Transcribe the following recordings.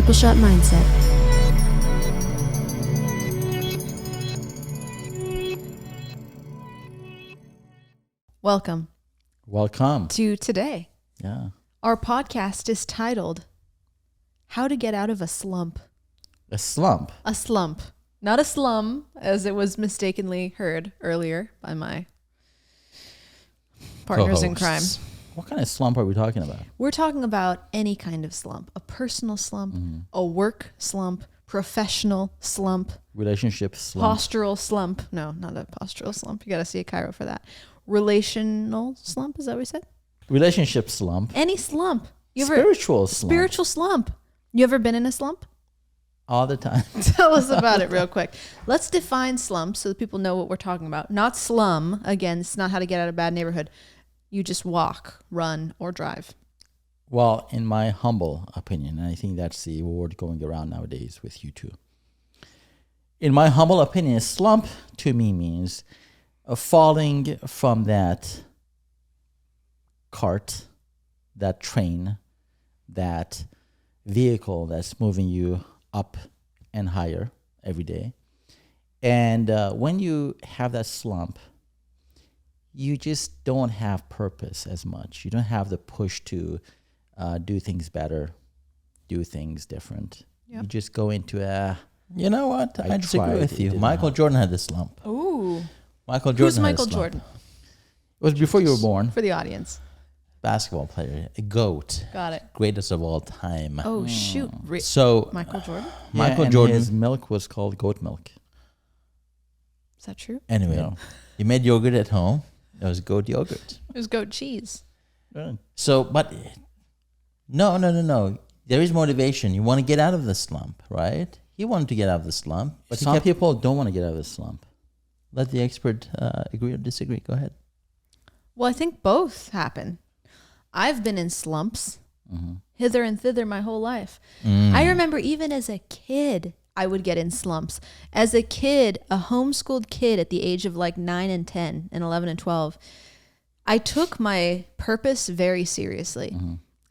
Triple shot mindset. Welcome to today. Yeah. Our podcast is titled How to Get Out of a Slump. A slump. A slump. Not a slum, as it was mistakenly heard earlier by my partners in crime. What kind of slump are we talking about? We're talking about any kind of slump. A personal slump, a work slump, professional slump, Relationship slump. postural slump. No, not a postural slump. You got to see a chiro for that. Relational slump, is that what we said? Relationship slump. Any slump. Spiritual slump. Spiritual slump. You ever been in a slump? All the time. Tell us about it real quick. Let's define slump so that people know what we're talking about. Not slum. Again, it's not how to get out of a bad neighborhood. You just walk, run, or drive. Well, in my humble opinion, and I think that's the word going around nowadays with you too. In my humble opinion, slump to me means falling from that cart, that train, that vehicle that's moving you up and higher every day. And when you have that slump, you just don't have purpose as much. You don't have the push to do things better, do things different. Yep. You just go into you know what? I disagree with you. Michael Jordan had this slump. Ooh. Michael Jordan. Who's Michael Jordan? It was before you were born. For the audience. Basketball player, a GOAT. Got it. Greatest of all time. Oh, shoot. So Michael Jordan? Michael Jordan. His milk was called goat milk. Is that true? Anyway, he made yogurt at home. It was goat yogurt. It was goat cheese. So, but no. There is motivation. You want to get out of the slump, right? He wanted to get out of the slump. But some people don't want to get out of the slump. Let the expert agree or disagree. Go ahead. Well, I think both happen. I've been in slumps hither and thither my whole life. I remember even as a kid, I would get in slumps. As a kid, a homeschooled kid at the age of like 9 and 10 and 11 and 12, I took my purpose very seriously.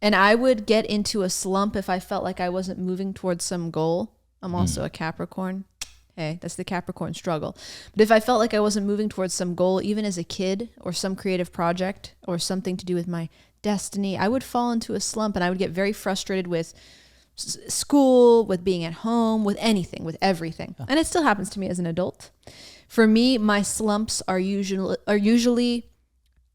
And I would get into a slump if I felt like I wasn't moving towards some goal. I'm also a Capricorn. Hey, that's the Capricorn struggle. But if I felt like I wasn't moving towards some goal, even as a kid, or some creative project, or something to do with my destiny, I would fall into a slump and I would get very frustrated with school, with being at home, with anything, with everything. And it still happens to me as an adult. For me, my slumps are usually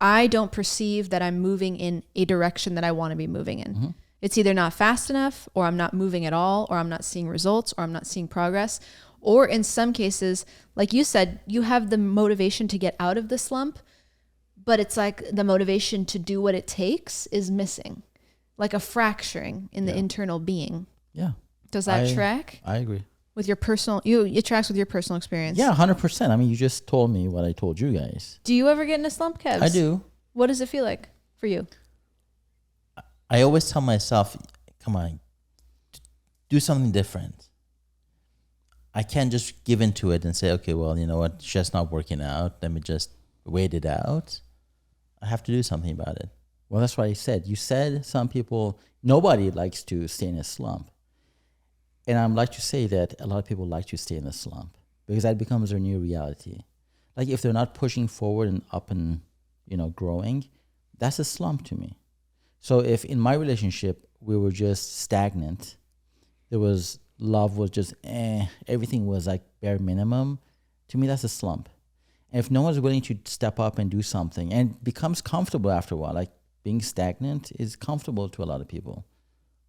I don't perceive that I'm moving in a direction that I want to be moving in. It's either not fast enough, or I'm not moving at all, or I'm not seeing results, or I'm not seeing progress. Or in some cases, like you said, you have the motivation to get out of the slump, but it's like the motivation to do what it takes is missing. Like a fracturing in the internal being. Yeah. Does that track? I agree. With your personal, it tracks with your personal experience. Yeah, 100%. I mean, you just told me what I told you guys. Do you ever get in a slump, Kevs? I do. What does it feel like for you? I always tell myself, come on, do something different. I can't just give into it and say, okay, well, you know what, it's just not working out. Let me just wait it out. I have to do something about it. Well, that's what I said. You said some people, nobody likes to stay in a slump. And I'd like to say that a lot of people like to stay in a slump because that becomes their new reality. Like if they're not pushing forward and up and, growing, that's a slump to me. So if in my relationship, we were just stagnant, love was just, everything was like bare minimum, to me, that's a slump. And if no one's willing to step up and do something and becomes comfortable after a while, like being stagnant is comfortable to a lot of people.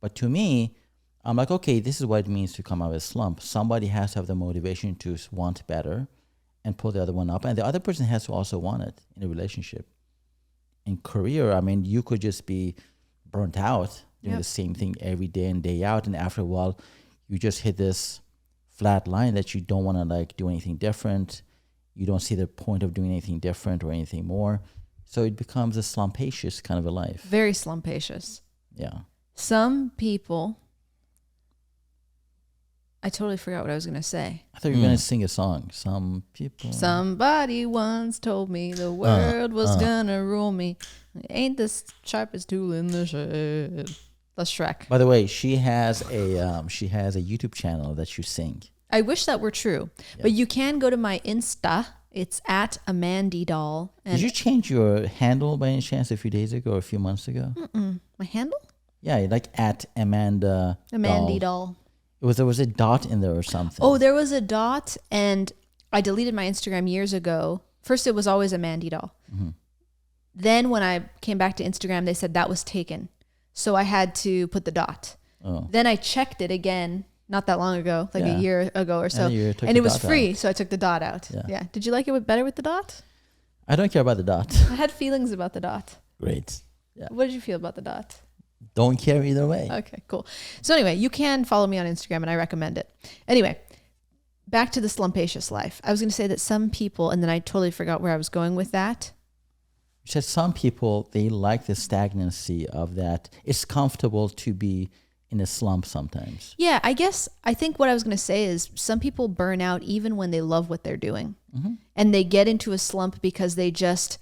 But to me, I'm like, okay, this is what it means to come out of a slump. Somebody has to have the motivation to want better and pull the other one up. And the other person has to also want it in a relationship. In career, I mean, you could just be burnt out doing the same thing every day and day out. And after a while, you just hit this flat line that you don't want to do anything different. You don't see the point of doing anything different or anything more. So it becomes a slumpacious kind of a life. Very slumpacious. Yeah. Some people... I totally forgot what I was going to say. I thought you were going to sing a song. Some people... Somebody once told me the world was going to rule me. It ain't the sharpest tool in the shed. plus Shrek. By the way, she has a YouTube channel that you sing. I wish that were true, but you can go to my Insta. It's at @amandydoll. Did you change your handle by any chance a few days ago or a few months ago? My handle? Yeah, like at Amanda. Amandydoll. There was a dot in there or something. Oh, there was a dot, and I deleted my Instagram years ago. First, it was always Amandydoll. Mm-hmm. Then when I came back to Instagram, they said that was taken. So I had to put the dot. Oh. Then I checked it again not that long ago, like a year ago or so. And it was free, so I took the dot out. Yeah. Did you like it better with the dot? I don't care about the dot. I had feelings about the dot. Great. Yeah. What did you feel about the dot? Don't care either way. Okay, cool. So anyway, you can follow me on Instagram and I recommend it. Anyway, back to the slumpacious life. I was going to say that some people, and then I totally forgot where I was going with that. You said some people, they like the stagnancy of that. It's comfortable to be in a slump sometimes. Yeah, I think what I was going to say is some people burn out even when they love what they're doing. Mm-hmm. And they get into a slump because they just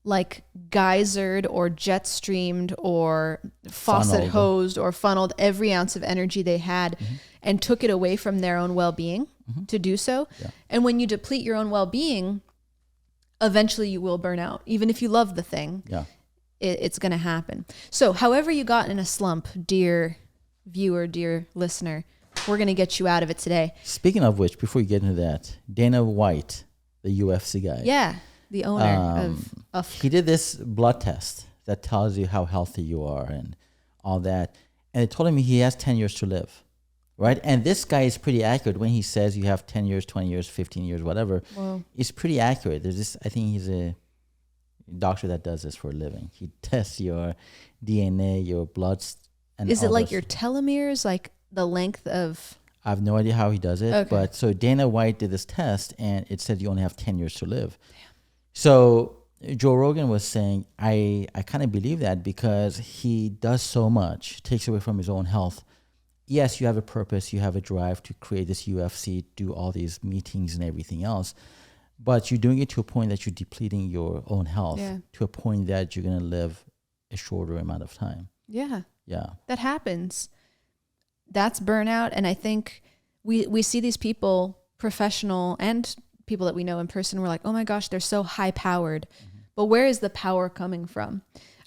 like geysered or jet streamed or faucet hosed or funneled every ounce of energy they had and took it away from their own well-being to do so. Yeah. And when you deplete your own well-being, eventually you will burn out. Even if you love the thing, it's going to happen. So however you got in a slump, dear viewer, dear listener, we're going to get you out of it today. Speaking of which, before you get into that, Dana White, the UFC guy. Yeah, the owner of... He did this blood test that tells you how healthy you are and all that. And it told him he has 10 years to live, right? And this guy is pretty accurate when he says you have 10 years, 20 years, 15 years, whatever. Whoa. It's pretty accurate. There's this, I think he's a doctor that does this for a living. He tests your DNA, your blood. And is it like your telomeres, like the length of... I have no idea how he does it. Okay. But so Dana White did this test and it said you only have 10 years to live. Damn. So Joe Rogan was saying, I kind of believe that because he does so much, takes away from his own health. Yes, you have a purpose, you have a drive to create this UFC, do all these meetings and everything else, but you're doing it to a point that you're depleting your own health, to a point that you're going to live a shorter amount of time. Yeah. Yeah. That happens. That's burnout. And I think we see these people, professional and people that we know in person, we're like, oh my gosh, they're so high powered. But where is the power coming from?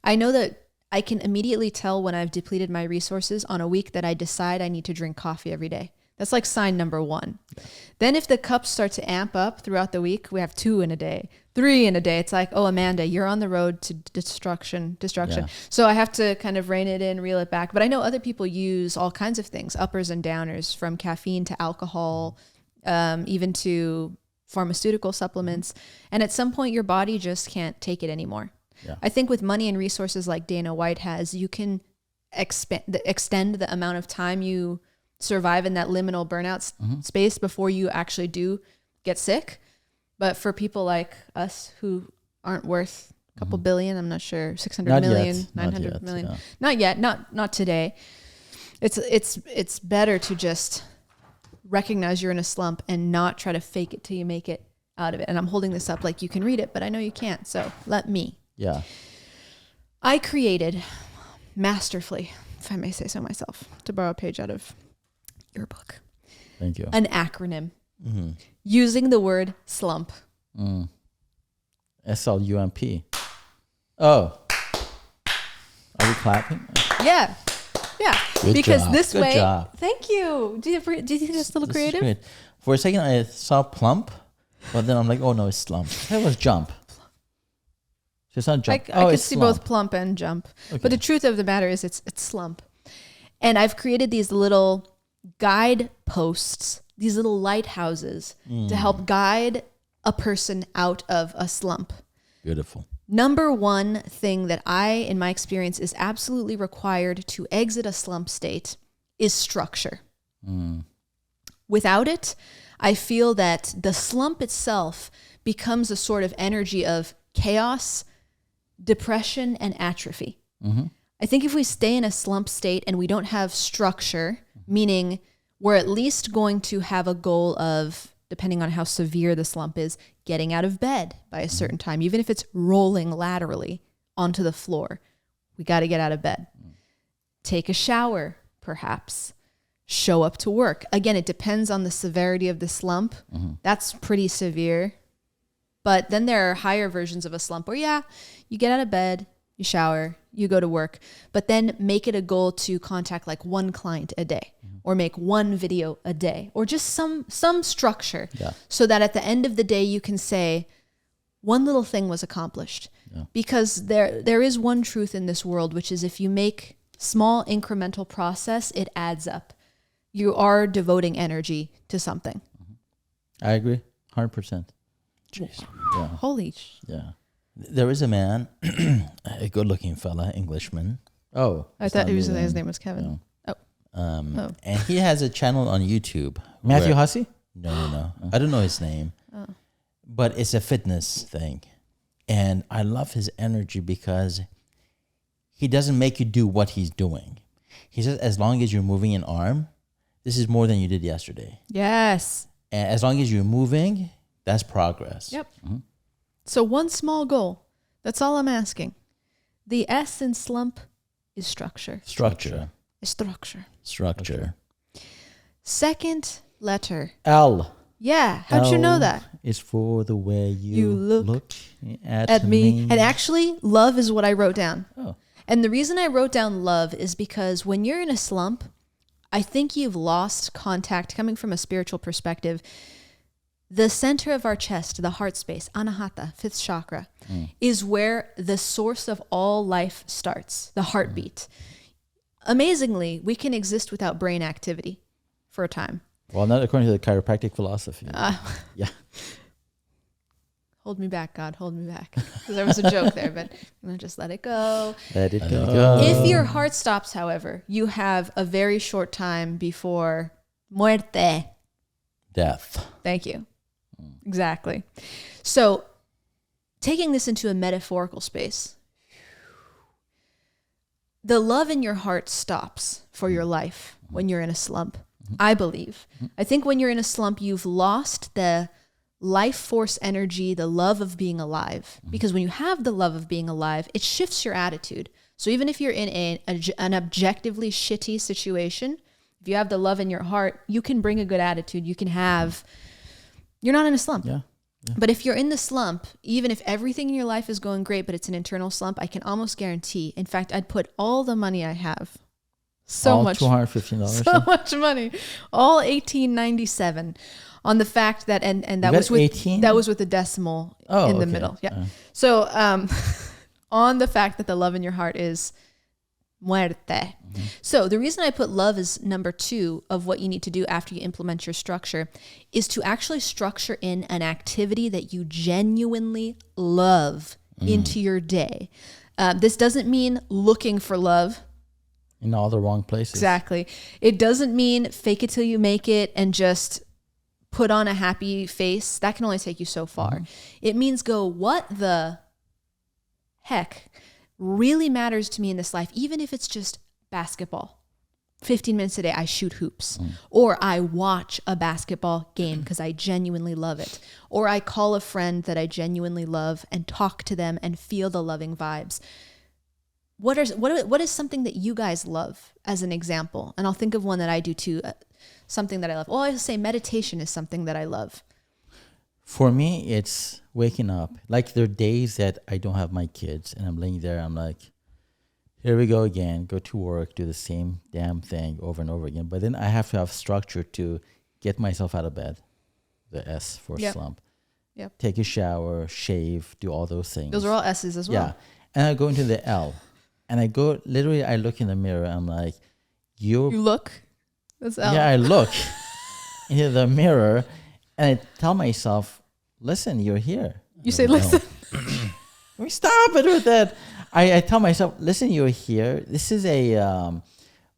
I know that I can immediately tell when I've depleted my resources on a week that I decide I need to drink coffee every day. That's like sign number one. Yeah. Then if the cups start to amp up throughout the week, we have 2 in a day, 3 in a day. It's like, oh, Amanda, you're on the road to destruction. Yeah. So I have to kind of rein it in, reel it back. But I know other people use all kinds of things, uppers and downers, from caffeine to alcohol, even to pharmaceutical supplements. And at some point, your body just can't take it anymore. Yeah. I think with money and resources like Dana White has, you can extend the amount of time you survive in that liminal burnout space before you actually do get sick. But for people like us who aren't worth a couple billion, I'm not sure, 600 not million, yet. 900 not million. Yeah. Not yet, not today. It's better to just recognize you're in a slump and not try to fake it till you make it out of it. And I'm holding this up like you can read it, but I know you can't. So let me. Yeah. I created masterfully, if I may say so myself, to borrow a page out of your book. Thank you. An acronym using the word slump. S.L.U.M.P. Oh. Are we clapping? Yeah. Yeah. Good because job. this Good way. job. Thank you. Do you think that's a little This creative? is great. For a second, I saw plump, but then I'm like, oh no, it's slump. That was jump. So it's not jump. I could see both plump and jump. Okay. But the truth of the matter is it's slump. And I've created these little guideposts, these little lighthouses to help guide a person out of a slump. Beautiful. Number one thing that in my experience, is absolutely required to exit a slump state is structure. Without it, I feel that the slump itself becomes a sort of energy of chaos, depression, and atrophy. I think if we stay in a slump state and we don't have structure, meaning we're at least going to have a goal of, depending on how severe the slump is, getting out of bed by a certain time, even if it's rolling laterally onto the floor. We got to get out of bed. take a shower, perhaps. Show up to work. Again, it depends on the severity of the slump. That's pretty severe. But then there are higher versions of a slump where, yeah, you get out of bed, you shower, you go to work, but then make it a goal to contact like one client a day or make one video a day or just some structure so that at the end of the day, you can say one little thing was accomplished. Because there is one truth in this world, which is if you make small incremental process, it adds up. You are devoting energy to something. I agree, 100%. Jeez. Yeah. Holy. Yeah. There is a man, a good-looking fella, Englishman. Oh, I thought his name was Kevin. Yeah. And he has a channel on YouTube. Matthew Hussey? No. I don't know his name. But it's a fitness thing. And I love his energy because he doesn't make you do what he's doing. He says, as long as you're moving an arm, this is more than you did yesterday. Yes. And as long as you're moving, that's progress. Yep. So one small goal. That's all I'm asking. The S in slump is structure. Structure. Structure. Second letter. L. Yeah. How'd you know that? It's for the way you look at me. And actually, love is what I wrote down. Oh. And the reason I wrote down love is because when you're in a slump, I think you've lost contact, coming from a spiritual perspective. The center of our chest, the heart space, anahata, fifth chakra, is where the source of all life starts, the heartbeat. Amazingly, we can exist without brain activity for a time. Well, not according to the chiropractic philosophy. Yeah. Hold me back, God, hold me back. Because there was a joke there, but I'm going to just let it go. Let it go. If your heart stops, however, you have a very short time before muerte. Death. Thank you. Exactly. So taking this into a metaphorical space, the love in your heart stops for your life when you're in a slump, I believe. I think when you're in a slump, you've lost the life force energy, the love of being alive. Because when you have the love of being alive, it shifts your attitude. So even if you're in an objectively shitty situation, if you have the love in your heart, you can bring a good attitude. You can have, you're not in a slump. Yeah. But if you're in the slump, even if everything in your life is going great, but it's an internal slump, I can almost guarantee, in fact, I'd put all the money I have, all $215. so much money, all $18.97 on the fact that, and that was with 18? that was with a decimal in the middle. Yeah. So on the fact that the love in your heart is muerte. So the reason I put love as number 2 of what you need to do after you implement your structure is to actually structure in an activity that you genuinely love into your day. This doesn't mean looking for love. In all the wrong places. Exactly. It doesn't mean fake it till you make it and just put on a happy face. That can only take you so far. It means go, what the heck really matters to me in this life, even if it's just basketball. 15 minutes a day, I shoot hoops. Or I watch a basketball game because I genuinely love it. Or I call a friend that I genuinely love and talk to them and feel the loving vibes. What is something that you guys love as an example? And I'll think of one that I do too, something that I love. Well, I say meditation is something that I love. For me, it's waking up. Like there are days that I don't have my kids and I'm laying there. I'm like, here we go again. Go to work, do the same damn thing over and over again. But then I have to have structure to get myself out of bed. The S for slump. Yep. Take a shower, shave, do all those things. Those are all S's as well. Yeah. And I go into the L. And I go, literally, I look in the mirror. I'm like, you look? That's L. Yeah, I look into the mirror and I tell myself, listen, you're here. You say, listen. Stop it with that. I tell myself, listen, you're here. This is a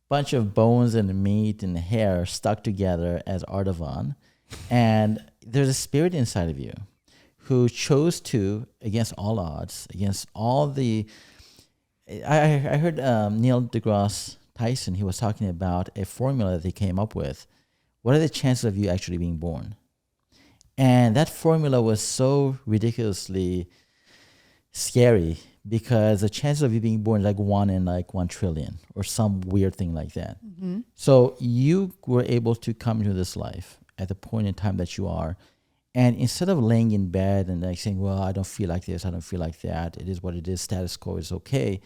bunch of bones and meat and hair stuck together as Ardavan. And there's a spirit inside of you who chose to, against all odds, against all the... I heard Neil deGrasse Tyson, he was talking about a formula that they came up with. What are the chances of you actually being born? And that formula was so ridiculously scary because the chances of you being born is like 1 in like 1 trillion or some weird thing like that. So you were able to come into this life at the point in time that you are. And instead of laying in bed and like saying, well, I don't feel like this, I don't feel like that, it is what it is, status quo is okay.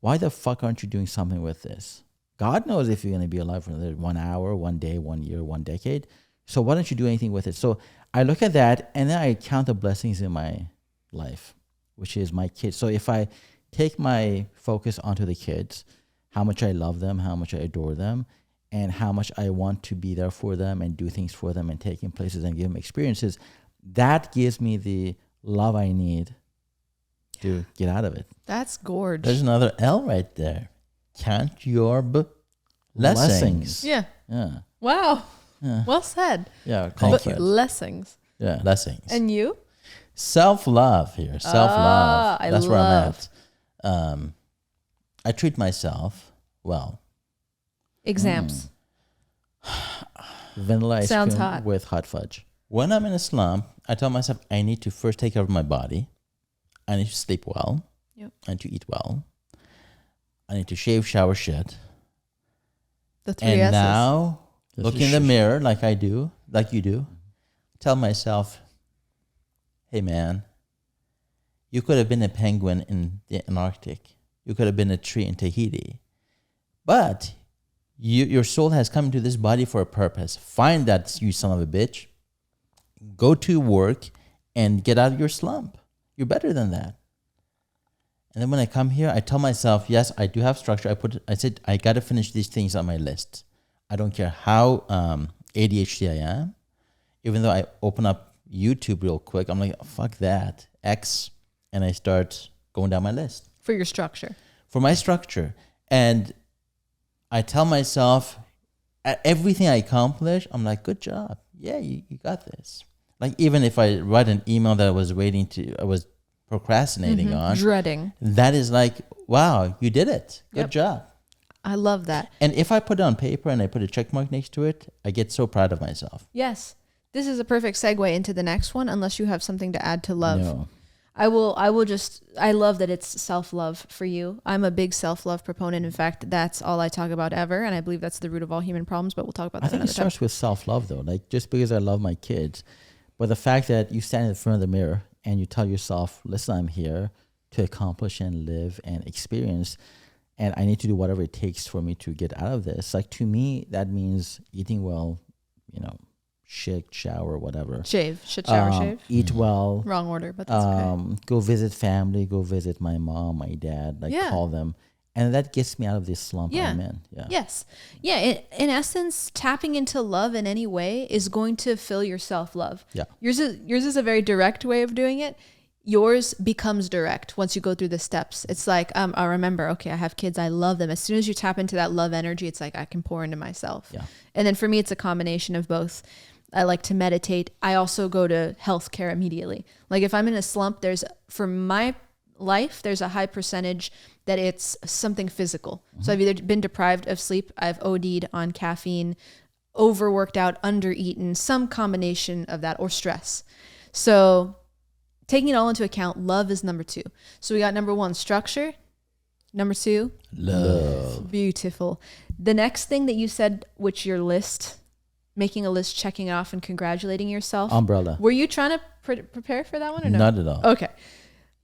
Why the fuck aren't you doing something with this? God knows if you're going to be alive for another 1 hour, 1 day, 1 year, 1 decade. So why don't you do anything with it? So I look at that and then I count the blessings in my life, which is my kids. So if I take my focus onto the kids, how much I love them, how much I adore them, and how much I want to be there for them and do things for them and take them places and give them experiences, that gives me the love I need to get out of it. That's gorge. There's another L right there. Count your blessings. Yeah. Yeah. Wow. Yeah. Well said. Yeah. Thank Comfort. you. Blessings. Yeah. Blessings. And you? Self-love here. Self-love. I That's where love. I'm at. I treat myself well. Exams. Vanilla ice Sounds cream hot. with hot fudge. When I'm in a slump, I tell myself I need to first take care of my body. I need to sleep well. Yep. I need to eat well. I need to shave, shower, shit. The 3 And S's. now, This look is in the sh- mirror like I do, like you do. Tell myself, hey man, you could have been a penguin in the Antarctic. You could have been a tree in Tahiti. But your soul has come into this body for a purpose. Find that, you son of a bitch. Go to work and get out of your slump. You're better than that. And then when I come here, I tell myself, yes, I do have structure. I said, I got to finish these things on my list. I don't care how ADHD I am. Even though I open up YouTube real quick, I'm like, fuck that, X. And I start going down my list. For your structure. For my structure. And I tell myself, at everything I accomplish, I'm like, good job. Yeah, you got this. Like, even if I write an email that I was procrastinating on, Dreading. that is like, wow, you did it. Good Yep. job. I love that. And if I put it on paper and I put a check mark next to it, I get so proud of myself. Yes. This is a perfect segue into the next one, unless you have something to add to love. No. I love that it's self-love for you. I'm a big self-love proponent. In fact, that's all I talk about ever. And I believe that's the root of all human problems, but we'll talk about I that think it another time. starts with self-love though. Like just because I love my kids, but the fact that you stand in front of the mirror and you tell yourself, listen, I'm here to accomplish and live and experience, and I need to do whatever it takes for me to get out of this. Like to me, that means eating well, shit, shower, whatever. Shave. Shit, shower, shave. Eat well. Wrong order, but that's okay. Go visit family, go visit my mom, my dad, like Yeah. call them. And that gets me out of this slump Yeah. I'm in. Yeah. Yes. Yeah. In essence, tapping into love in any way is going to fill your self-love. Yeah. Yours is a very direct way of doing it. Yours becomes direct once you go through the steps. It's like, I remember, okay, I have kids. I love them. As soon as you tap into that love energy, it's like I can pour into myself. Yeah. And then for me, it's a combination of both. I like to meditate. I also go to healthcare immediately. Like if I'm in a slump, for my life, there's a high percentage that it's something physical. Mm-hmm. So I've either been deprived of sleep, I've OD'd on caffeine, overworked out, undereaten, some combination of that, or stress. So taking it all into account, love is number 2. So we got number 1, structure. Number 2, Love. beautiful. The next thing that you said, which your list, making a list, checking off, and congratulating yourself. Umbrella. Were you trying to prepare for that one or no? Not at all. Okay.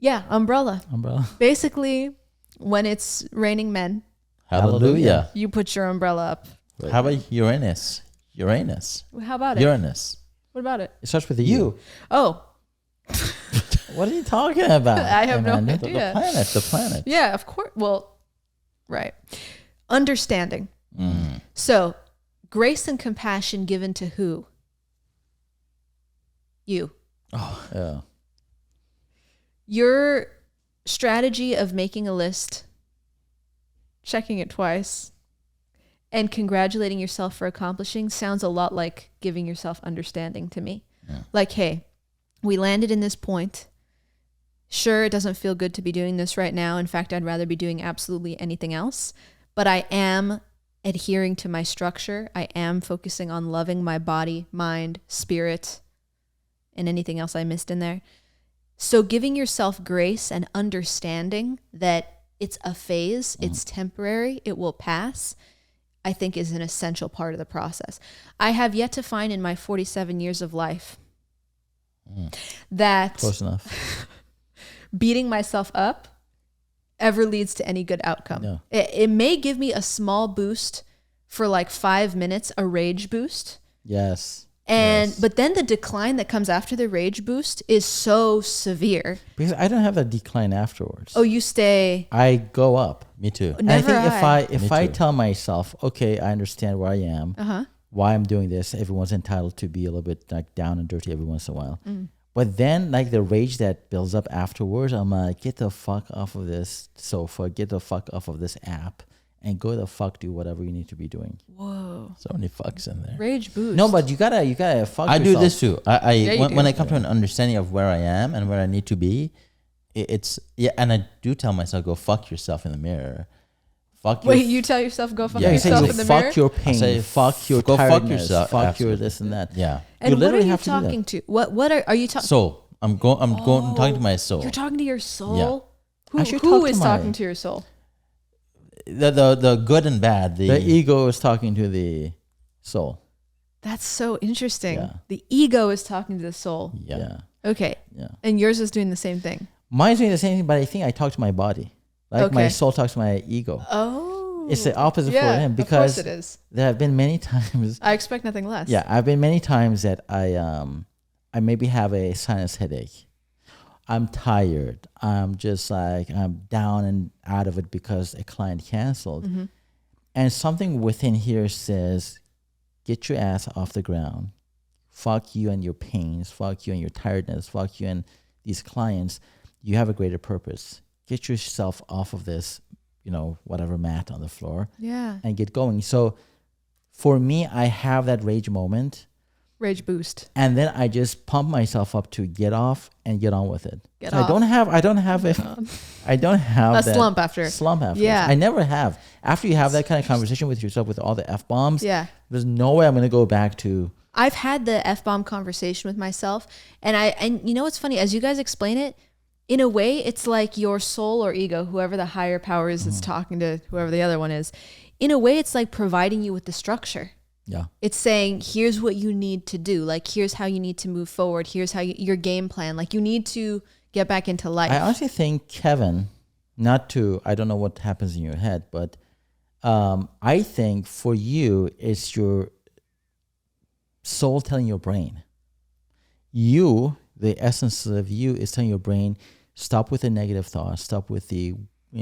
Yeah, umbrella. Umbrella. Basically, when it's raining men, Hallelujah. you put your umbrella up. How about Uranus? Uranus. How about it? Uranus. What about it? It starts with a You. U. Oh, What are you talking about? I have no Amanda? idea. The planet. yeah, of course. Well, right. Understanding. Mm. So, grace and compassion given to who? You. Yeah. Your strategy of making a list, checking it twice, and congratulating yourself for accomplishing sounds a lot like giving yourself understanding to me. Yeah. Like, hey, we landed in this point. Sure, it doesn't feel good to be doing this right now. In fact, I'd rather be doing absolutely anything else. But I am adhering to my structure. I am focusing on loving my body, mind, spirit, and anything else I missed in there. So giving yourself grace and understanding that it's a phase, it's temporary, it will pass, I think is an essential part of the process. I have yet to find in my 47 years of life that Close enough. beating myself up ever leads to any good outcome. No. It may give me a small boost for like 5 minutes, a rage boost. Yes. And Yes. but then the decline that comes after the rage boost is so severe. Because I don't have a decline afterwards. Oh, you stay. I go up. Me too. And I Never think if Me I too. tell myself, okay, I understand where I am, why I'm doing this. Everyone's entitled to be a little bit like down and dirty every once in a while. But then like the rage that builds up afterwards, I'm like, get the fuck off of this sofa, get the fuck off of this app, and go the fuck do whatever you need to be doing. Whoa. So many fucks in there. Rage boost. No, but you gotta fuck I yourself. do this too. you When I do. come to an understanding of where I am and where I need to be, it's and I do tell myself, go fuck yourself in the mirror. Fuck your Wait, you tell yourself go fuck Yeah, you say yourself you in the fuck mirror? your pain, say, fuck your go fuck tiredness, yourself. fuck your Absolutely. this and that. Yeah. And You what are literally you have to do that. talking to? What are you talking? Soul. I'm going talking to my soul. You're talking to your soul. Yeah. I should Who talk to is my- talking to your soul? The good and bad. The ego is talking to the soul. That's so interesting. Yeah. The ego is talking to the soul. Yeah. Okay. Yeah. And yours is doing the same thing. Mine's doing the same thing, but I think I talk to my body. Like my Okay. soul talks to my ego. Oh. It's the opposite yeah, for him of because course it is. there have been many times. I expect nothing less. Yeah, I've been many times that I maybe have a sinus headache. I'm tired. I'm just like I'm down and out of it because a client canceled. And something within here says, get your ass off the ground. Fuck you and your pains. Fuck you and your tiredness. Fuck you and these clients. You have a greater purpose. Get yourself off of this, whatever mat on the floor Yeah. and get going. So for me, I have that rage moment. Rage boost. And then I just pump myself up to get off and get on with it. Get So off. I don't have A that slump after. slump after. Yeah. I never have. After you have that kind of conversation with yourself with all the F bombs, Yeah. there's no way I'm going to go back to. I've had the F-bomb conversation with myself, and you know what's funny? As you guys explain it, in a way, it's like your soul or ego, whoever the higher power is that's talking to whoever the other one is. In a way, it's like providing you with the structure. Yeah. It's saying, here's what you need to do. Like, here's how you need to move forward. Here's how your game plan. Like, you need to get back into life. I honestly think, Kevin, I don't know what happens in your head, but I think for you, it's your soul telling your brain. You, the essence of you, is telling your brain, stop with the negative thoughts, stop with the,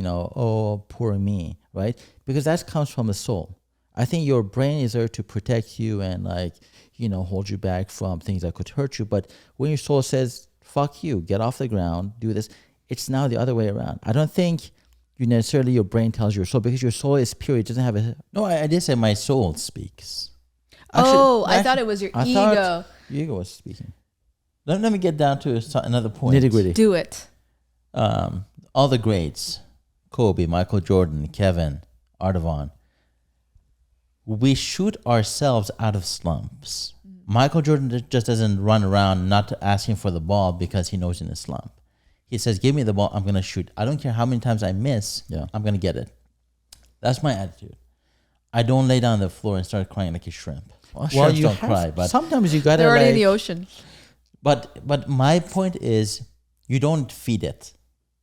oh, poor me, right? Because that comes from the soul. I think your brain is there to protect you and hold you back from things that could hurt you. But when your soul says, fuck you, get off the ground, do this, it's now the other way around. I don't think your brain tells your soul, because your soul is pure. It doesn't have a... No, I did say my soul speaks. I thought it was your I ego. thought your ego was speaking. Let me get down to another point. Nitty gritty. Do it. All the greats, Kobe, Michael Jordan, Kevin, Ardavan, we shoot ourselves out of slumps. Michael Jordan just doesn't run around not asking for the ball because he knows in a slump. He says, give me the ball, I'm going to shoot. I don't care how many times I miss, I'm going to get it. That's my attitude. I don't lay down on the floor and start crying like a shrimp. Well, shrimps don't cry, but sometimes you gotta They're already in the ocean. but my point is, you don't feed it.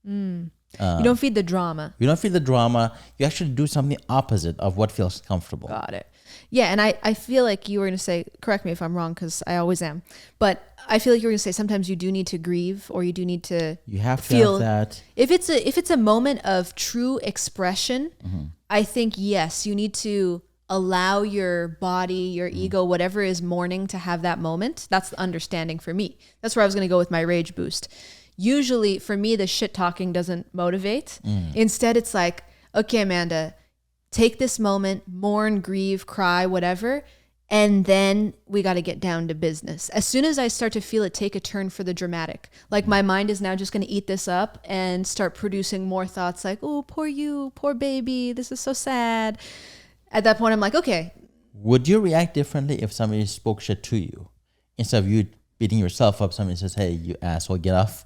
You don't feed the drama. You don't feed the drama. You actually do something opposite of what feels comfortable. Got it. Yeah, and I feel like you were going to say, correct me if I'm wrong, because I always am, but I feel like you were going to say sometimes you do need to grieve, or you do need to You have to feel have that. If it's a moment of true expression, I think, yes, you need to allow your body, your ego, whatever is mourning, to have that moment. That's the understanding for me. That's where I was going to go with my rage boost. Usually for me, the shit talking doesn't motivate. Instead, it's like, okay, Amanda, take this moment, mourn, grieve, cry, whatever, and then we got to get down to business. As soon as I start to feel it take a turn for the dramatic, like my mind is now just going to eat this up and start producing more thoughts like, oh, poor you, poor baby, this is so sad. At that point, I'm like, okay. Would you react differently if somebody spoke shit to you? Instead of you beating yourself up, somebody says, hey, you asshole, get off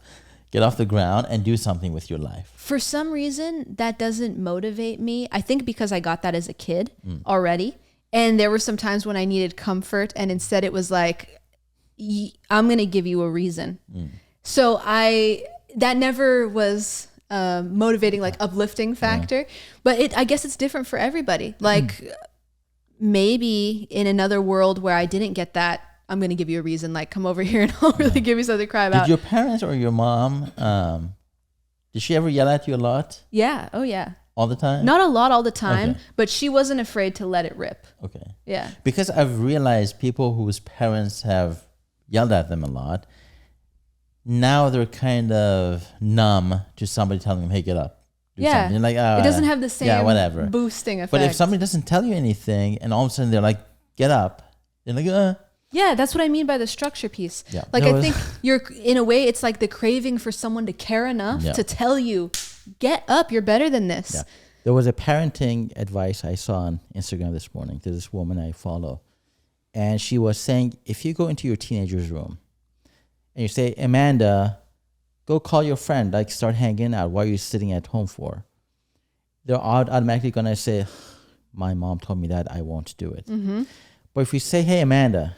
get off the ground and do something with your life. For some reason, that doesn't motivate me. I think because I got that as a kid already. And there were some times when I needed comfort, and instead it was like, I'm going to give you a reason. So that never was motivating, like uplifting factor. But I guess it's different for everybody. Like maybe in another world where I didn't get that, I'm going to give you a reason, like come over here and I'll really give you something to cry about. Did your parents or your mom, did she ever yell at you a lot? Yeah. Oh, yeah. All the time? Not a lot all the time, Okay. but she wasn't afraid to let it rip. Okay. Yeah. Because I've realized people whose parents have yelled at them a lot, now they're kind of numb to somebody telling them, hey, get up. Do Yeah. something. Like, It doesn't have the same whatever. boosting effect. But if somebody doesn't tell you anything and all of a sudden they're like, get up, they're like, Yeah, that's what I mean by the structure piece. Yeah. Like No, I think you're, in a way, it's like the craving for someone to care enough Yeah. to tell you, get up, you're better than this. Yeah. There was a parenting advice I saw on Instagram this morning. There's this woman I follow. And she was saying, if you go into your teenager's room and you say, Amanda, go call your friend, like start hanging out. What are you sitting at home for? They're automatically going to say, my mom told me that, I won't do it. Mm-hmm. But if you say, hey, Amanda,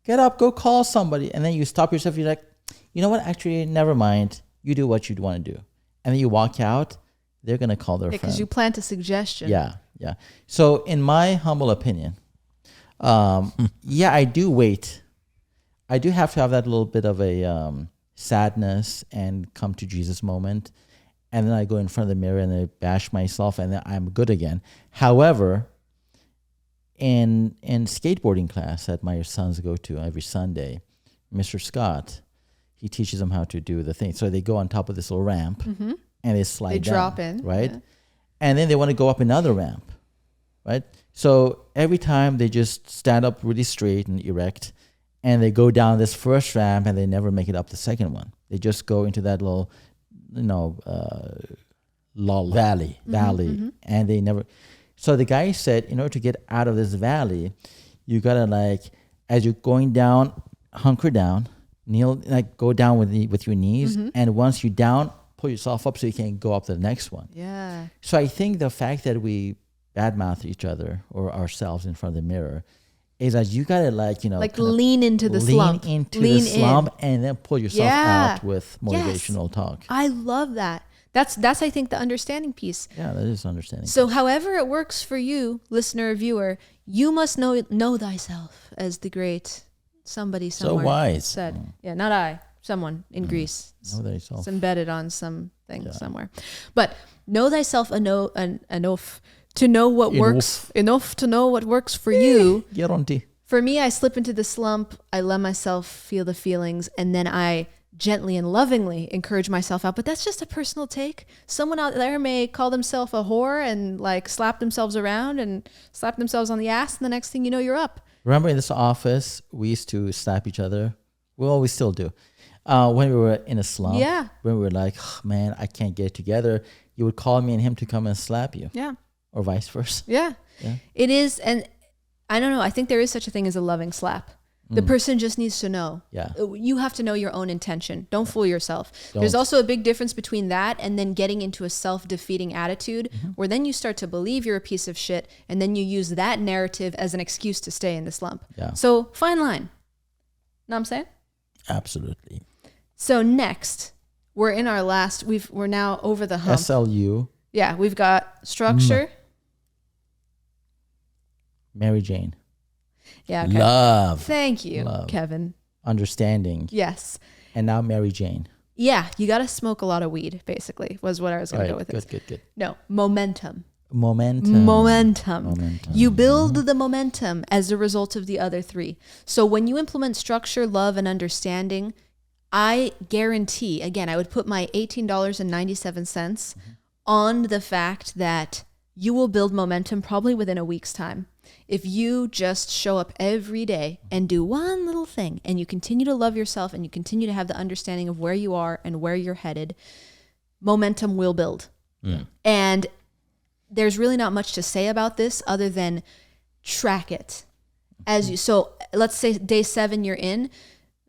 get up, go call somebody. And then you stop yourself. You're like, you know what? Actually, never mind. You do what you'd want to do. And then you walk out. They're going to call their friend. Because you plant a suggestion. Yeah, yeah. So in my humble opinion, I do wait. I do have to have that little bit of a sadness and come to Jesus moment. And then I go in front of the mirror and I bash myself and then I'm good again. However, in skateboarding class that my sons go to every Sunday, Mr. Scott, he teaches them how to do the thing. So they go on top of this little ramp and they slide They down. drop in. Right? Yeah. And then they want to go up another ramp, right? So every time they just stand up really straight and erect and they go down this first ramp and they never make it up the second one. They just go into that little, valley. And they never... So the guy said, in order to get out of this valley, you got to like, as you're going down, hunker down, kneel, like go down with your knees. And once you're down, pull yourself up so you can go up to the next one. Yeah. So I think the fact that we badmouth each other or ourselves in front of the mirror is that you got to like lean into the slump. Lean into the slump and then pull yourself out with motivational Yes. talk. I love that. That's I think the understanding piece. Yeah, that is understanding. So however it works for you, listener or viewer, you must know thyself, as the great somebody somewhere wise. said. Yeah, not I. Someone in Greece. Know thyself. It's embedded on something somewhere. But know thyself enough to know what works. Enough to know what works for you. Guarantee. For me, I slip into the slump. I let myself feel the feelings, and then I gently and lovingly encourage myself out. But that's just a personal take. Someone out there may call themselves a whore and like slap themselves around and slap themselves on the ass, and the next thing you know, you're up. Remember in this office, we used to slap each other. Well, we still do. When we were in a slump, Yeah. when we were like, oh, man, I can't get it together, you would call me and him to come and slap you. Yeah. Or vice versa. Yeah. Yeah. It is. And I don't know. I think there is such a thing as a loving slap. The person just needs to know. Yeah. You have to know your own intention. Don't fool yourself. Don't. There's also a big difference between that and then getting into a self-defeating attitude where then you start to believe you're a piece of shit and then you use that narrative as an excuse to stay in the slump. Yeah. So fine line. Know what I'm saying? Absolutely. So next, we're in our last, we're now over the hump. S.L.U. Yeah, we've got structure. Mary Jane. Yeah, okay. Love. Thank you, Love. Kevin. Understanding. Yes. And now Mary Jane. Yeah, you got to smoke a lot of weed, basically, was what I was going to go with. Good. No, momentum. Momentum. You build the momentum as a result of the other three. So when you implement structure, love, and understanding, I guarantee, again, I would put my $18.97 on the fact that you will build momentum probably within a week's time. If you just show up every day and do one little thing and you continue to love yourself and you continue to have the understanding of where you are and where you're headed, momentum will build. And there's really not much to say about this other than track it. So let's say day 7 you're in,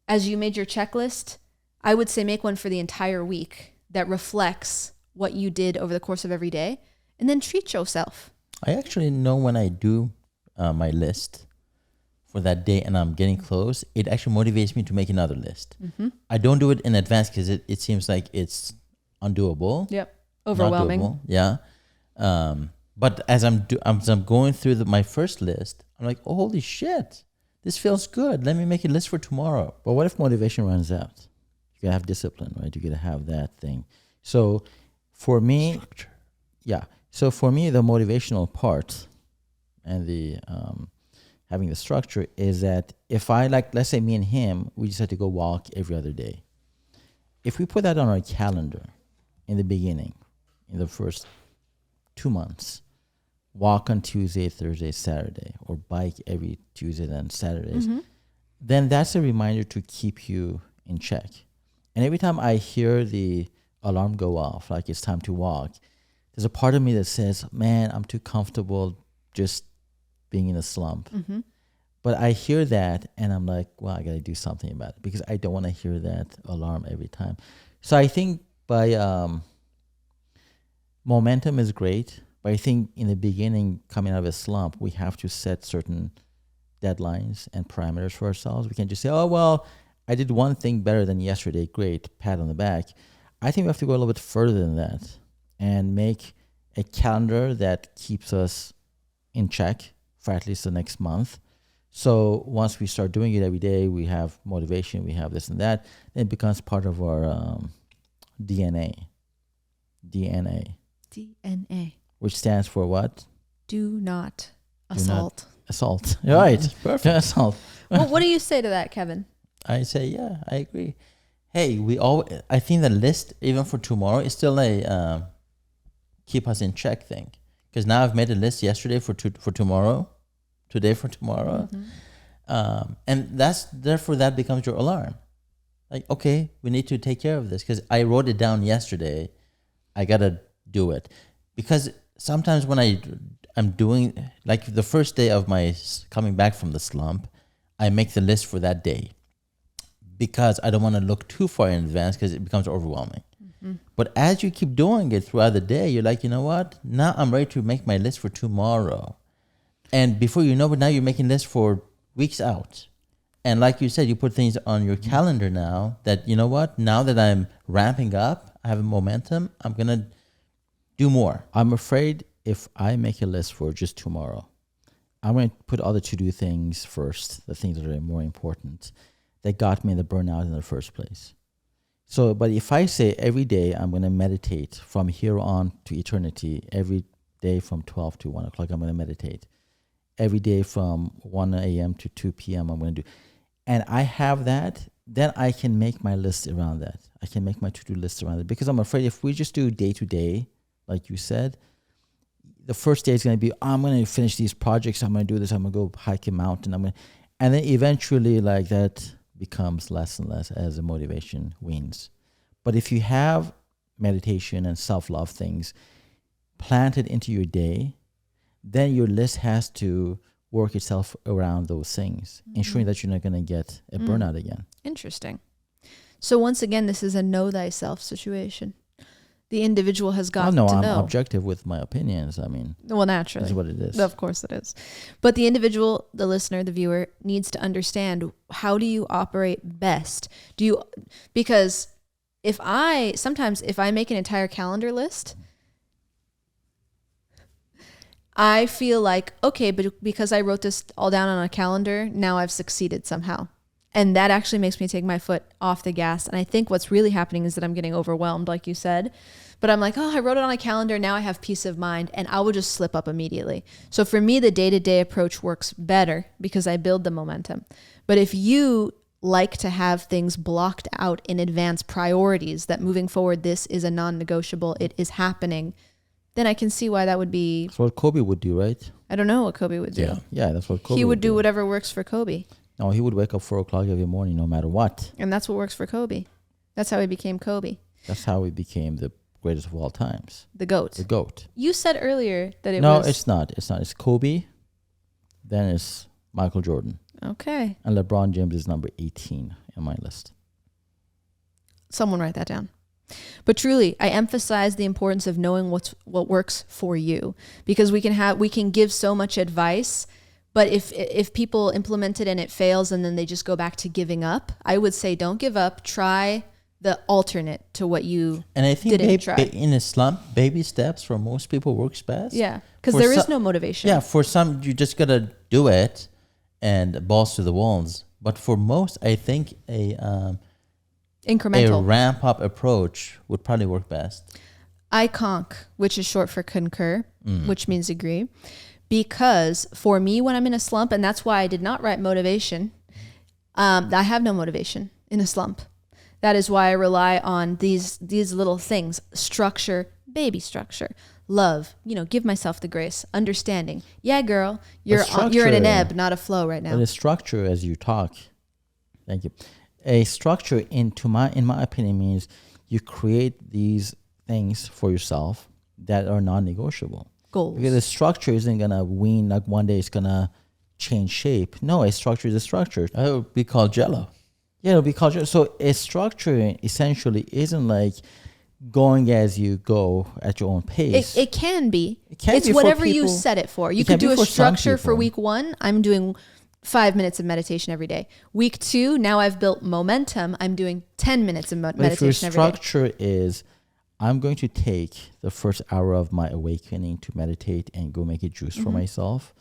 as you made your checklist, I would say make one for the entire week that reflects what you did over the course of every day, and then treat yourself. I actually know when I do my list for that day and I'm getting close, it actually motivates me to make another list. I don't do it in advance because it seems like it's undoable. Yep. Overwhelming. Not doable. Yeah. But as I'm going through my first list, I'm like, oh, holy shit, this feels good. Let me make a list for tomorrow. But what if motivation runs out? You gotta have discipline, right? You gotta have that thing. So for me, Structure. yeah. So for me, the motivational part and the having the structure is that if I let's say me and him, we just had to go walk every other day. If we put that on our calendar in the beginning, in the first 2 months, walk on Tuesday, Thursday, Saturday, or bike every Tuesday and Saturdays, then that's a reminder to keep you in check. And every time I hear the alarm go off, like it's time to walk, there's a part of me that says, man, I'm too comfortable just being in a slump. But I hear that and I'm like, well, I got to do something about it because I don't want to hear that alarm every time. So I think by momentum is great, but I think in the beginning, coming out of a slump, we have to set certain deadlines and parameters for ourselves. We can't just say, oh, well, I did one thing better than yesterday. Great, pat on the back. I think we have to go a little bit further than that and make a calendar that keeps us in check for at least the next month. So once we start doing it every day, we have motivation, we have this and that, then it becomes part of our DNA, which stands for what? Do not assault. Assault. Right. Perfect. Assault. Well, what do you say to that, Kevin? I say, yeah, I agree. Hey, I think the list, even for tomorrow, is still a keep us in check thing. Because now I've made a list yesterday for tomorrow, today for tomorrow. And therefore that becomes your alarm. Like, okay, we need to take care of this because I wrote it down yesterday. I got to do it. Because sometimes when I'm doing, like the first day of my coming back from the slump, I make the list for that day because I don't want to look too far in advance because it becomes overwhelming. But as you keep doing it throughout the day, you're like, you know what? Now I'm ready to make my list for tomorrow. And before you know it, now you're making lists for weeks out. And like you said, you put things on your calendar now that, you know what? Now that I'm ramping up, I have a momentum, I'm going to do more. I'm afraid if I make a list for just tomorrow, I'm going to put other to-do things first, the things that are more important, that got me in the burnout in the first place. So, but if I say every day I'm going to meditate from here on to eternity, every day from 12 to 1 o'clock, I'm going to meditate. Every day from 1 a.m. to 2 p.m. I'm going to do. And I have that, then I can make my list around that. I can make my to-do list around it. Because I'm afraid if we just do day to day, like you said, the first day is going to be, I'm going to finish these projects. I'm going to do this. I'm going to go hike a mountain. And then eventually like that becomes less and less as the motivation wanes. But if you have meditation and self-love things planted into your day, then your list has to work itself around those things, ensuring that you're not going to get a burnout again. Interesting. So once again, this is a know thyself situation. The individual has got to know. I'm objective with my opinions. I mean, well, naturally, that's what it is. Of course it is. But the individual, the listener, the viewer needs to understand, how do you operate best? Because if I make an entire calendar list, I feel like, okay, but because I wrote this all down on a calendar, now I've succeeded somehow. And that actually makes me take my foot off the gas. And I think what's really happening is that I'm getting overwhelmed, like you said. But I'm like, oh, I wrote it on a calendar. Now I have peace of mind. And I will just slip up immediately. So for me, the day-to-day approach works better because I build the momentum. But if you like to have things blocked out in advance, priorities that moving forward, this is a non-negotiable, it is happening, then I can see why that would be. That's what Kobe would do, right? I don't know what Kobe would do. Yeah, that's what Kobe He would do whatever works for Kobe. No, he would wake up 4 o'clock every morning, no matter what. And that's what works for Kobe. That's how he became Kobe. That's how he became the greatest of all times. The GOAT. The GOAT. You said earlier that it was... No, it's not. It's not. It's Kobe. Then it's Michael Jordan. Okay. And LeBron James is number 18 on my list. Someone write that down. But truly, I emphasize the importance of knowing what works for you, because we can give so much advice, but if people implement it and it fails and then they just go back to giving up, I would say don't give up. Try the alternate to what you And I think didn't try. in a slump, baby steps for most people works best. Yeah, because For there is some- no motivation. Yeah, for some, you just gotta do it and balls to the walls. But for most, I think a Incremental. ramp up approach would probably work best. I conk, which is short for concur, which means agree. Because for me, when I'm in a slump, and that's why I did not write motivation, I have no motivation in a slump. That is why I rely on these little things: structure, baby structure, love, give myself the grace, understanding. Yeah, girl, you're in an ebb, not a flow right now. But a structure, as you talk, thank you. A structure, in my opinion, means you create these things for yourself that are non-negotiable. Goals. Because a structure isn't gonna wean, like one day it's gonna change shape. No, a structure is a structure. That would be called Jello. Yeah, it'll be culture. So a structure essentially isn't like going as you go at your own pace. It can be. It can It's be for whatever you people. set it for. You It can could do be a for some structure for people. week 1. I'm doing 5 minutes of meditation every day. Week 2, now I've built momentum. I'm doing 10 minutes of But if meditation your every day. structure is, I'm going to take the first hour of my awakening to meditate and go make a juice for myself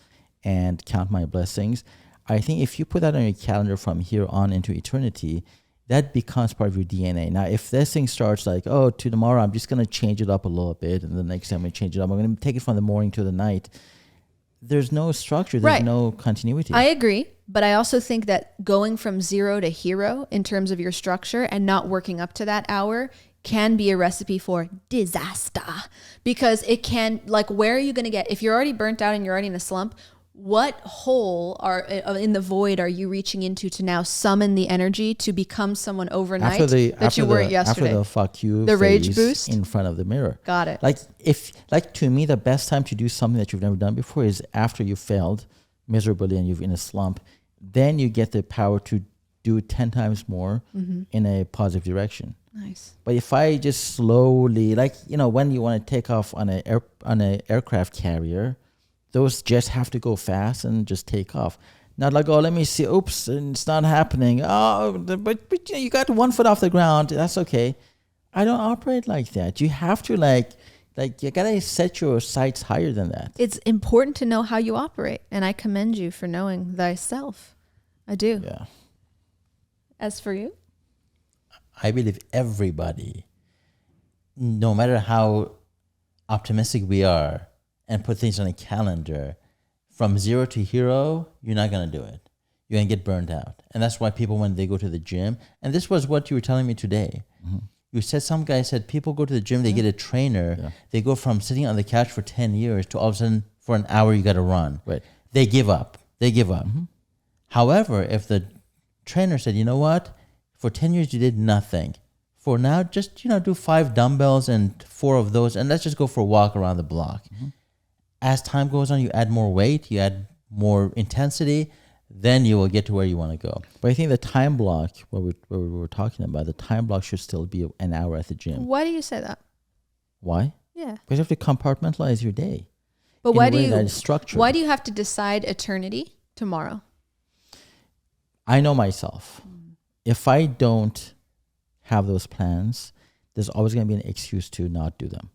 and count my blessings. I think if you put that on your calendar from here on into eternity, that becomes part of your DNA. Now, if this thing starts like, to tomorrow, I'm just going to change it up a little bit, and the next time I change it up, I'm going to take it from the morning to the night. There's no structure. There's Right. no continuity. I agree, but I also think that going from 0 to hero in terms of your structure and not working up to that hour can be a recipe for disaster, because it can, like, where are you going to get, if you're already burnt out and you're already in a slump, what hole in the void are you reaching into to now summon the energy to become someone overnight that you weren't yesterday? After the fuck you The rage phase boost? in front of the mirror. Got it. Like to me, the best time to do something that you've never done before is after you failed miserably and you're in a slump. Then you get the power to do it 10 times more in a positive direction. Nice. But if I just slowly, when you want to take off on an aircraft carrier, those jets have to go fast and just take off. Not like, let me see, oops, and it's not happening. But you got 1 foot off the ground. That's okay. I don't operate like that. You have to you gotta set your sights higher than that. It's important to know how you operate, and I commend you for knowing thyself. I do. Yeah. As for you? I believe everybody, no matter how optimistic we are and put things on a calendar, from 0 to hero, you're not going to do it. You're going to get burned out. And that's why people, when they go to the gym, and this was what you were telling me today. You said, some guy said, people go to the gym, they get a trainer. They go from sitting on the couch for 10 years to all of a sudden, for an hour, you got to run. Right. They give up. However, if the trainer said, you know what, for 10 years you did nothing. For now, just, do 5 dumbbells and 4 of those, and let's just go for a walk around the block. As time goes on, you add more weight, you add more intensity, then you will get to where you want to go. But I think the time block, what we were talking about, the time block should still be an hour at the gym. Why do you say that? Why? Yeah. Because you have to compartmentalize your day. But in why a do way you that is structured. Why do you have to decide eternity tomorrow? I know myself. If I don't have those plans, there's always going to be an excuse to not do them.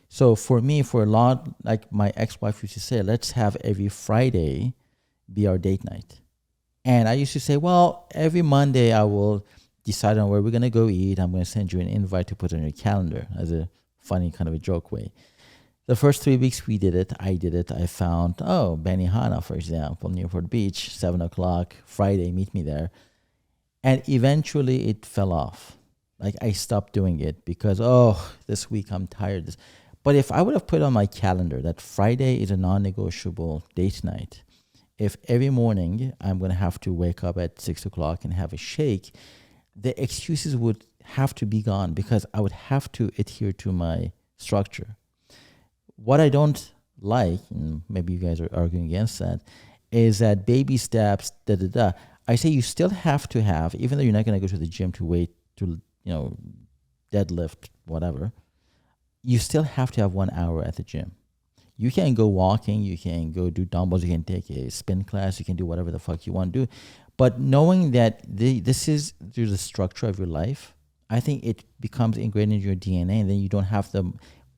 So for me, for a lot, like my ex-wife used to say, let's have every Friday be our date night. And I used to say, well, every Monday I will decide on where we're going to go eat. I'm going to send you an invite to put on your calendar, as a funny kind of a joke way. The first 3 weeks we did it. I did it. I found, Benihana, for example, Newport Beach, 7:00, Friday, meet me there. And eventually it fell off. Like I stopped doing it because, this week I'm tired. But if I would have put on my calendar that Friday is a non-negotiable date night, if every morning I'm going to have to wake up at 6:00 and have a shake, the excuses would have to be gone because I would have to adhere to my structure. What I don't like, and maybe you guys are arguing against that, is that baby steps, I say you still have to have, even though you're not going to go to the gym to wait to, deadlift, whatever, you still have to have 1 hour at the gym. You can go walking, you can go do dumbbells, you can take a spin class, you can do whatever the fuck you want to do. But knowing that this is through the structure of your life, I think it becomes ingrained in your DNA, and then you don't have the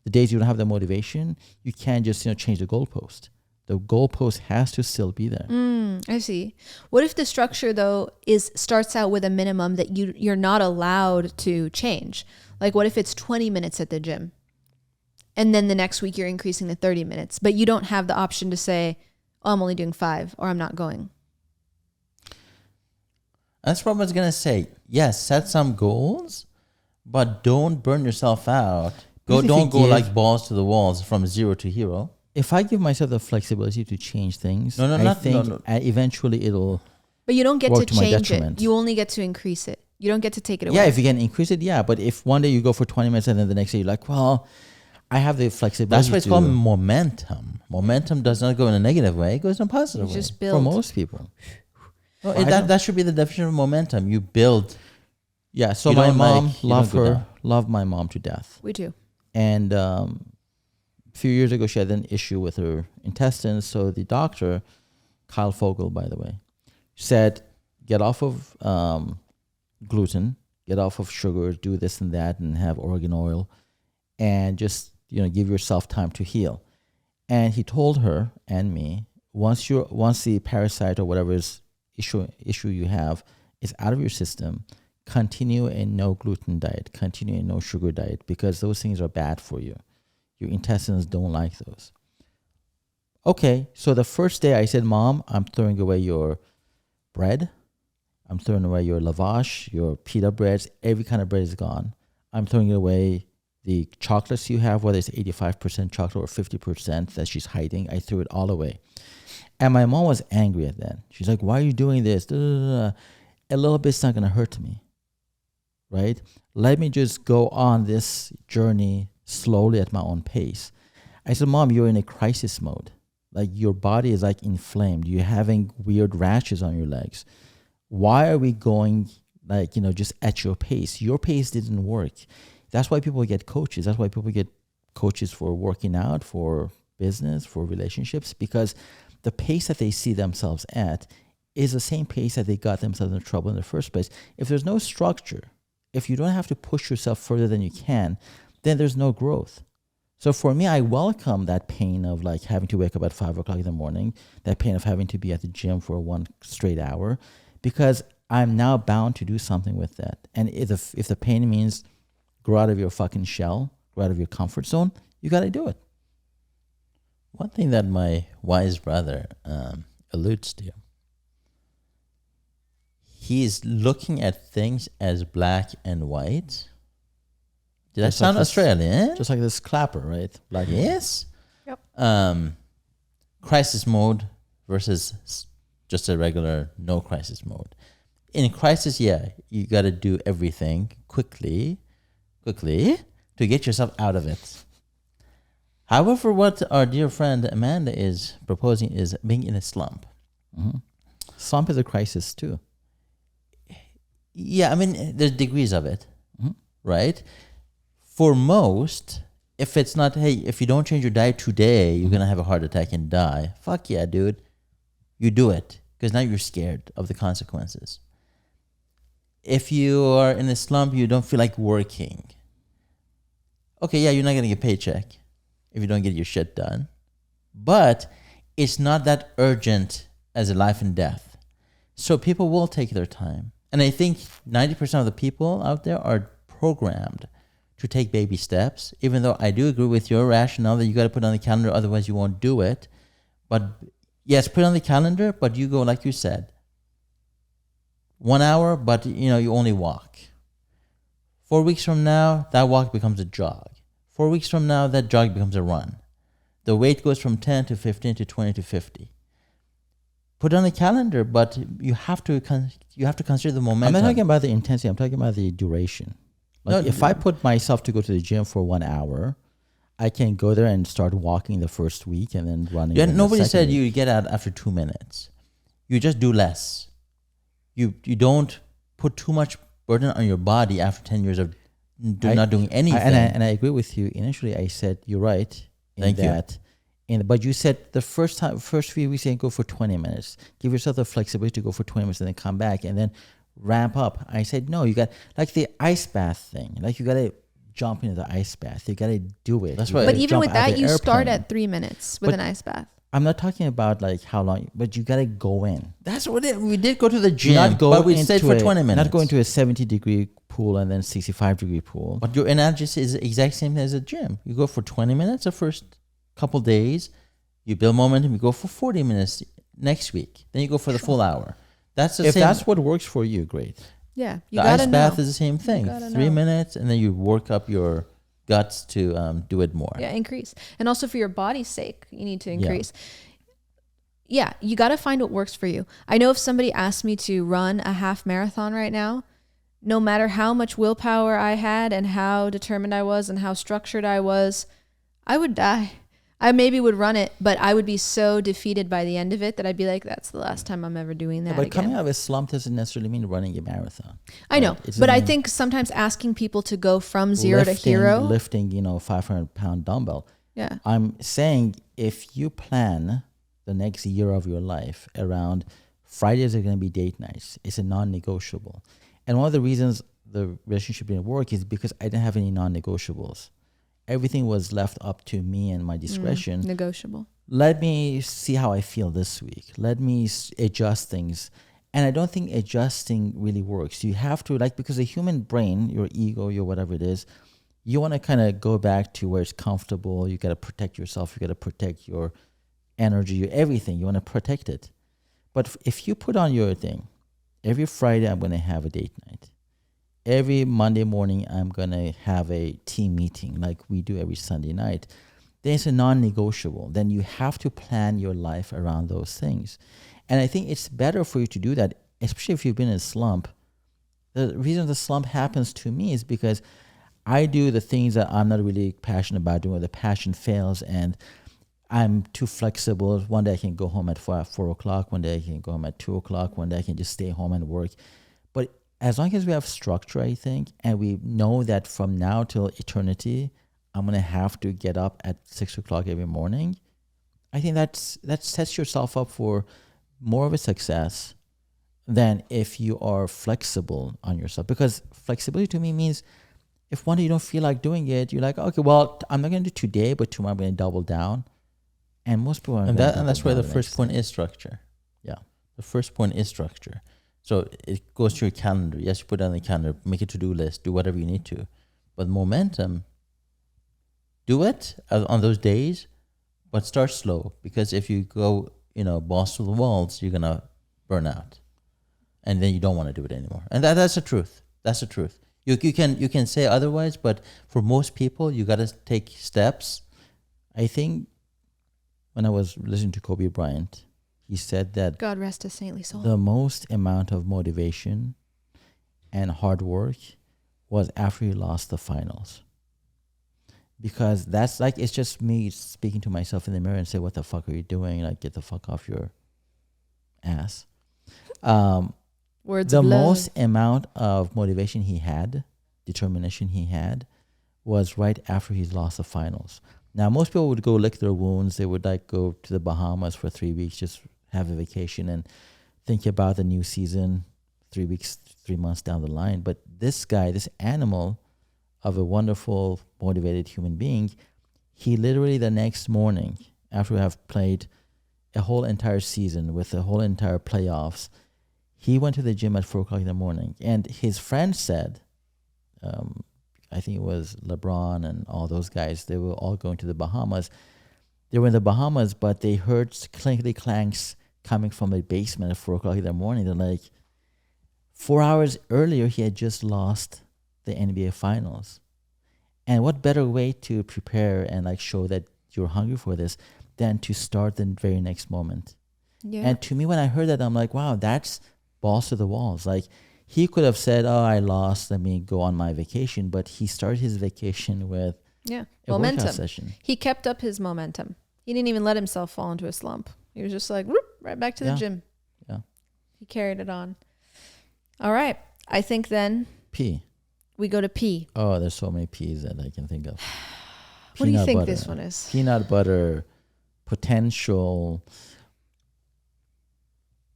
days you don't have the motivation, you can't just change the goalpost. The goalpost has to still be there. I see. What if the structure though starts out with a minimum that you're not allowed to change? Like what if it's 20 minutes at the gym? And then the next week you're increasing to 30 minutes, but you don't have the option to say, oh, I'm only doing 5 or I'm not going. That's what I was going to say. Yes, set some goals, but don't burn yourself out. Don't go like balls to the walls from 0 to hero. If I give myself the flexibility to change things, I think eventually it'll. But you don't get to change it. detriment. You only get to increase it. You don't get to take it away. Yeah, if you can increase it, yeah. But if one day you go for 20 minutes and then the next day you're like, well, I have the flexibility. That's why it's called momentum. Momentum does not go in a negative way; it goes in a positive way. Just build. For most people. Well, that should be the definition of momentum. You build. Yeah. So my mom loved my mom to death. We do. And a few years ago, she had an issue with her intestines. So the doctor, Kyle Fogel, by the way, said, get off of gluten, get off of sugar, do this and that, and have oregano oil, and just give yourself time to heal. And he told her and me, once the parasite or whatever issue you have is out of your system, continue a no gluten diet, continue a no sugar diet, because those things are bad for you. Your intestines don't like those. Okay, so the first day I said, Mom, I'm throwing away your bread. I'm throwing away your lavash, your pita breads. Every kind of bread is gone. I'm throwing away the chocolates you have, whether it's 85% chocolate or 50% that she's hiding. I threw it all away. And my mom was angry at that. She's like, why are you doing this? A little bit's not going to hurt me, right? Let me just go on this journey slowly at my own pace. I said, Mom, you're in a crisis mode. Like your body is like inflamed. You're having weird rashes on your legs. Why are we going just at your pace? Your pace didn't work. That's why people get coaches. That's why people get coaches for working out, for business, for relationships, because the pace that they see themselves at is the same pace that they got themselves in trouble in the first place. If there's no structure, if you don't have to push yourself further than you can, then there's no growth. So for me, I welcome that pain of like having to wake up at 5 o'clock in the morning, that pain of having to be at the gym for 1 straight hour, because I'm now bound to do something with that. And if the pain means grow out of your fucking shell, grow out of your comfort zone, you got to do it. One thing that my wise brother alludes to, he's looking at things as black and white. Did that sound Australian? Just like this clapper, right? Black yes. Yep. Crisis mode versus just a regular no crisis mode. In crisis, yeah, you got to do everything quickly to get yourself out of it. However, what our dear friend Amanda is proposing is being in a slump. Mm-hmm. Slump is a crisis too. Yeah, I mean, there's degrees of it, right? For most, if it's not, hey, if you don't change your diet today, you're going to have a heart attack and die. Fuck yeah, dude. You do it, because now you're scared of the consequences. If you are in a slump, you don't feel like working. Okay, yeah, you're not going to get a paycheck if you don't get your shit done. But it's not that urgent as a life and death. So people will take their time. And I think 90% of the people out there are programmed to take baby steps, even though I do agree with your rationale that you got to put on the calendar, otherwise you won't do it. But yes, put on the calendar, but you go, like you said, 1 hour, but you only walk. 4 weeks from now, that walk becomes a jog. 4 weeks from now, that jog becomes a run. The weight goes from 10 to 15 to 20 to 50. Put on a calendar, but you have to consider the momentum. I'm not talking about the intensity. I'm talking about the duration. Like if I put myself to go to the gym for 1 hour, I can go there and start walking the first week and then running. Yeah, nobody said you get out after 2 minutes. You just do less. You don't put too much burden on your body after 10 years of not doing anything. And I agree with you. Initially, I said you're right in Thank that. But you said the first few weeks, you can go for 20 minutes. Give yourself the flexibility to go for 20 minutes and then come back and then ramp up. I said, no, you got like the ice bath thing. Like you got to jump into the ice bath. You got to do it. That's right. But even with that, you start at 3 minutes with an ice bath. I'm not talking about like how long, but you got to go in. That's what we did go to the gym, but we stayed for 20 minutes. Not going to a 70-degree pool and then 65-degree pool. But your analogy is the exact same as a gym. You go for 20 minutes the first couple days. You build momentum. You go for 40 minutes next week. Then you go for the full hour. That's the if same. that's what works for you, great. Yeah, the ice bath is the same thing. 3 minutes, and then you work up your guts to do it more. Yeah, increase. And also for your body's sake, you need to increase. Yeah, you got to find what works for you. I know if somebody asked me to run a half marathon right now, no matter how much willpower I had and how determined I was and how structured I was, I would die. I maybe would run it, but I would be so defeated by the end of it that I'd be like, that's the last time I'm ever doing that again. Coming out of a slump doesn't necessarily mean running a marathon. I know, but I think sometimes asking people to go from zero to hero. Lifting, 500-pound dumbbell. Yeah. I'm saying if you plan the next year of your life around Fridays are going to be date nights, it's a non-negotiable. And one of the reasons the relationship didn't work is because I didn't have any non-negotiables. Everything was left up to me and my discretion. Negotiable. Let me see how I feel this week. Let me adjust things. And I don't think adjusting really works. You have to, because the human brain, your ego, your whatever it is, you want to kind of go back to where it's comfortable. You got to protect yourself. You got to protect your energy, your everything. You want to protect it. But if you put on your thing, every Friday I'm going to have a date night. Every Monday morning, I'm going to have a team meeting like we do every Sunday night. Then it's a non-negotiable. Then you have to plan your life around those things. And I think it's better for you to do that, especially if you've been in a slump. The reason the slump happens to me is because I do the things that I'm not really passionate about doing. The passion fails and I'm too flexible. One day I can go home at 4 o'clock. One day I can go home at 2 o'clock. One day I can just stay home and work. But as long as we have structure, I think, and we know that from now till eternity, I'm going to have to get up at 6 o'clock every morning, I think that sets yourself up for more of a success than if you are flexible on yourself. Because flexibility to me means if one day you don't feel like doing it, you're like, okay, well, I'm not going to do today, but tomorrow I'm going to double down. And most people are and that's where the first point is structure. Yeah. The first point is structure. So it goes to your calendar. Yes, you put it on the calendar, make a to-do list, do whatever you need to. But momentum, do it on those days, but start slow. Because if you go, balls to the walls, you're going to burn out. And then you don't want to do it anymore. And that's the truth. That's the truth. You can say otherwise, but for most people, you got to take steps. I think when I was listening to Kobe Bryant, he said that God rest his saintly soul. The most amount of motivation and hard work was after he lost the finals. Because that's it's just me speaking to myself in the mirror and say, what the fuck are you doing? Get the fuck off your ass. Words the of love. most amount of motivation he had, determination he had, was right after he lost the finals. Now, most people would go lick their wounds. They would go to the Bahamas for 3 weeks, just have a vacation and think about the new season 3 months down the line. But this guy, this animal of a wonderful, motivated human being, he literally the next morning, after we have played a whole entire season with the whole entire playoffs, he went to the gym at 4 o'clock in the morning. And his friend said, I think it was LeBron and all those guys, they were all going to the Bahamas. They were in the Bahamas, but they heard clinkety clanks coming from the basement at 4 o'clock in the morning. They're like, 4 hours earlier, he had just lost the NBA Finals. And what better way to prepare and show that you're hungry for this than to start the very next moment? Yeah. And to me, when I heard that, I'm like, wow, that's balls to the walls. He could have said, oh, I lost, let me go on my vacation. But he started his vacation with a workout session. He kept up his momentum. He didn't even let himself fall into a slump. He was just whoop, right back to the gym. Yeah. He carried it on. All right. I think then P. We go to P. Oh, there's so many P's that I can think of. What do you think butter. this one is? Peanut butter, potential,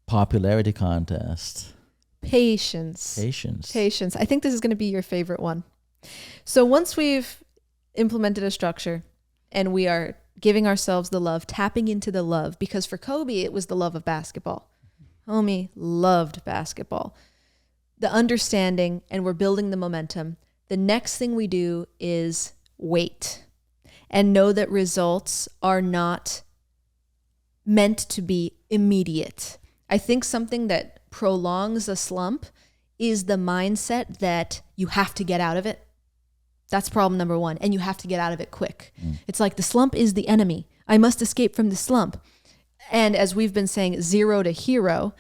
popularity contest. Patience. Patience. I think this is going to be your favorite one. So once we've implemented a structure and we are giving ourselves the love, tapping into the love, because for Kobe, it was the love of basketball. Homie loved basketball. The understanding, and we're building the momentum. The next thing we do is wait and know that results are not meant to be immediate. I think something that prolongs a slump is the mindset that you have to get out of it. That's problem number one. And you have to get out of it quick. It's like the slump is the enemy. I must escape from the slump. And as we've been saying, 0 to hero,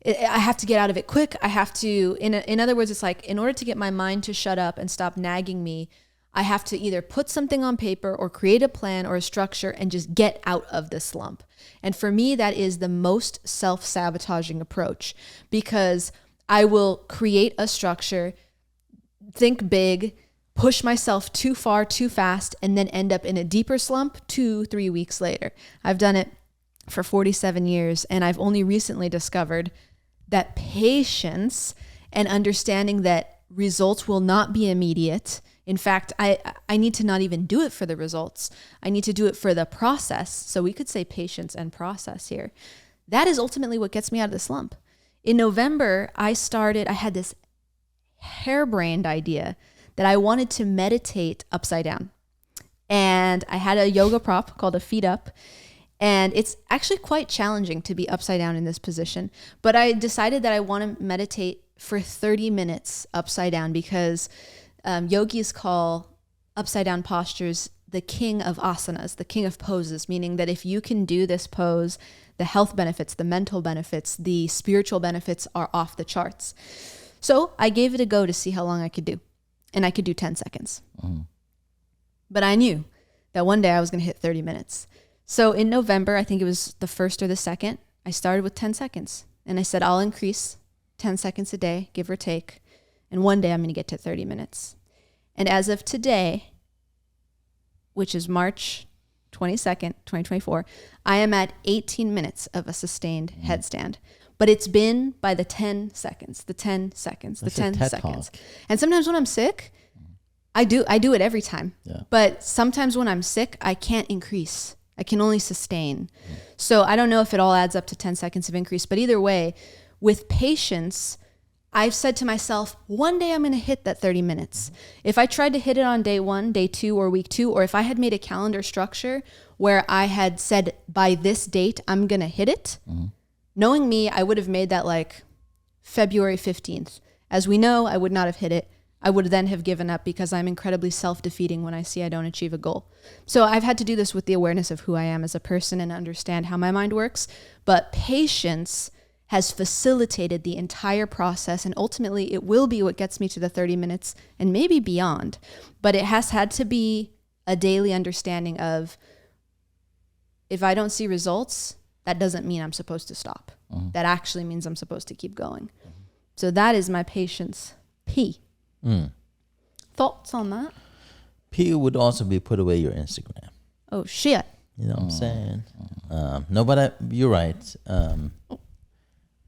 I have to get out of it quick. I have to, in other words, it's like, in order to get my mind to shut up and stop nagging me, I have to either put something on paper or create a plan or a structure and just get out of the slump. And for me, that is the most self-sabotaging approach, because I will create a structure, think big, push myself too far, too fast, and then end up in a deeper slump 2-3 weeks later. I've done it for 47 years, and I've only recently discovered that patience and understanding that results will not be immediate. In fact, I need to not even do it for the results. I need to do it for the process. So we could say patience and process here. That is ultimately what gets me out of the slump. In November, I had this harebrained idea that I wanted to meditate upside down. And I had a yoga prop called a feet up. And it's actually quite challenging to be upside down in this position. But I decided that I want to meditate for 30 minutes upside down, because yogis call upside down postures the king of asanas, the king of poses, meaning that if you can do this pose, the health benefits, the mental benefits, the spiritual benefits are off the charts. So I gave it a go to see how long I could do. And I could do 10 seconds. But I knew that one day I was going to hit 30 minutes. So in November, I think it was the 1st or the 2nd, I started with 10 seconds. And I said, I'll increase 10 seconds a day, give or take. And one day I'm going to get to 30 minutes. And as of today, which is March 22nd, 2024, I am at 18 minutes of a sustained headstand. But it's been by the 10 seconds, the 10 seconds, the 10 seconds. Talk. And sometimes when I'm sick, I do it every time. Yeah. But sometimes when I'm sick, I can't increase. I can only sustain. So I don't know if it all adds up to 10 seconds of increase. But either way, with patience, I've said to myself, one day I'm going to hit that 30 minutes. If I tried to hit it on day 1, day 2, or week 2, or if I had made a calendar structure where I had said by this date, I'm going to hit it, knowing me, I would have made that like February 15th. As we know, I would not have hit it. I would then have given up, because I'm incredibly self-defeating when I see I don't achieve a goal. So I've had to do this with the awareness of who I am as a person and understand how my mind works. But patience has facilitated the entire process, and ultimately it will be what gets me to the 30 minutes and maybe beyond. But it has had to be a daily understanding of, if I don't see results, that doesn't mean I'm supposed to stop. That actually means I'm supposed to keep going. So that is my patience P. Thoughts on that? P would also be put away your Instagram. Oh, shit. You know what I'm saying? No, but you're right.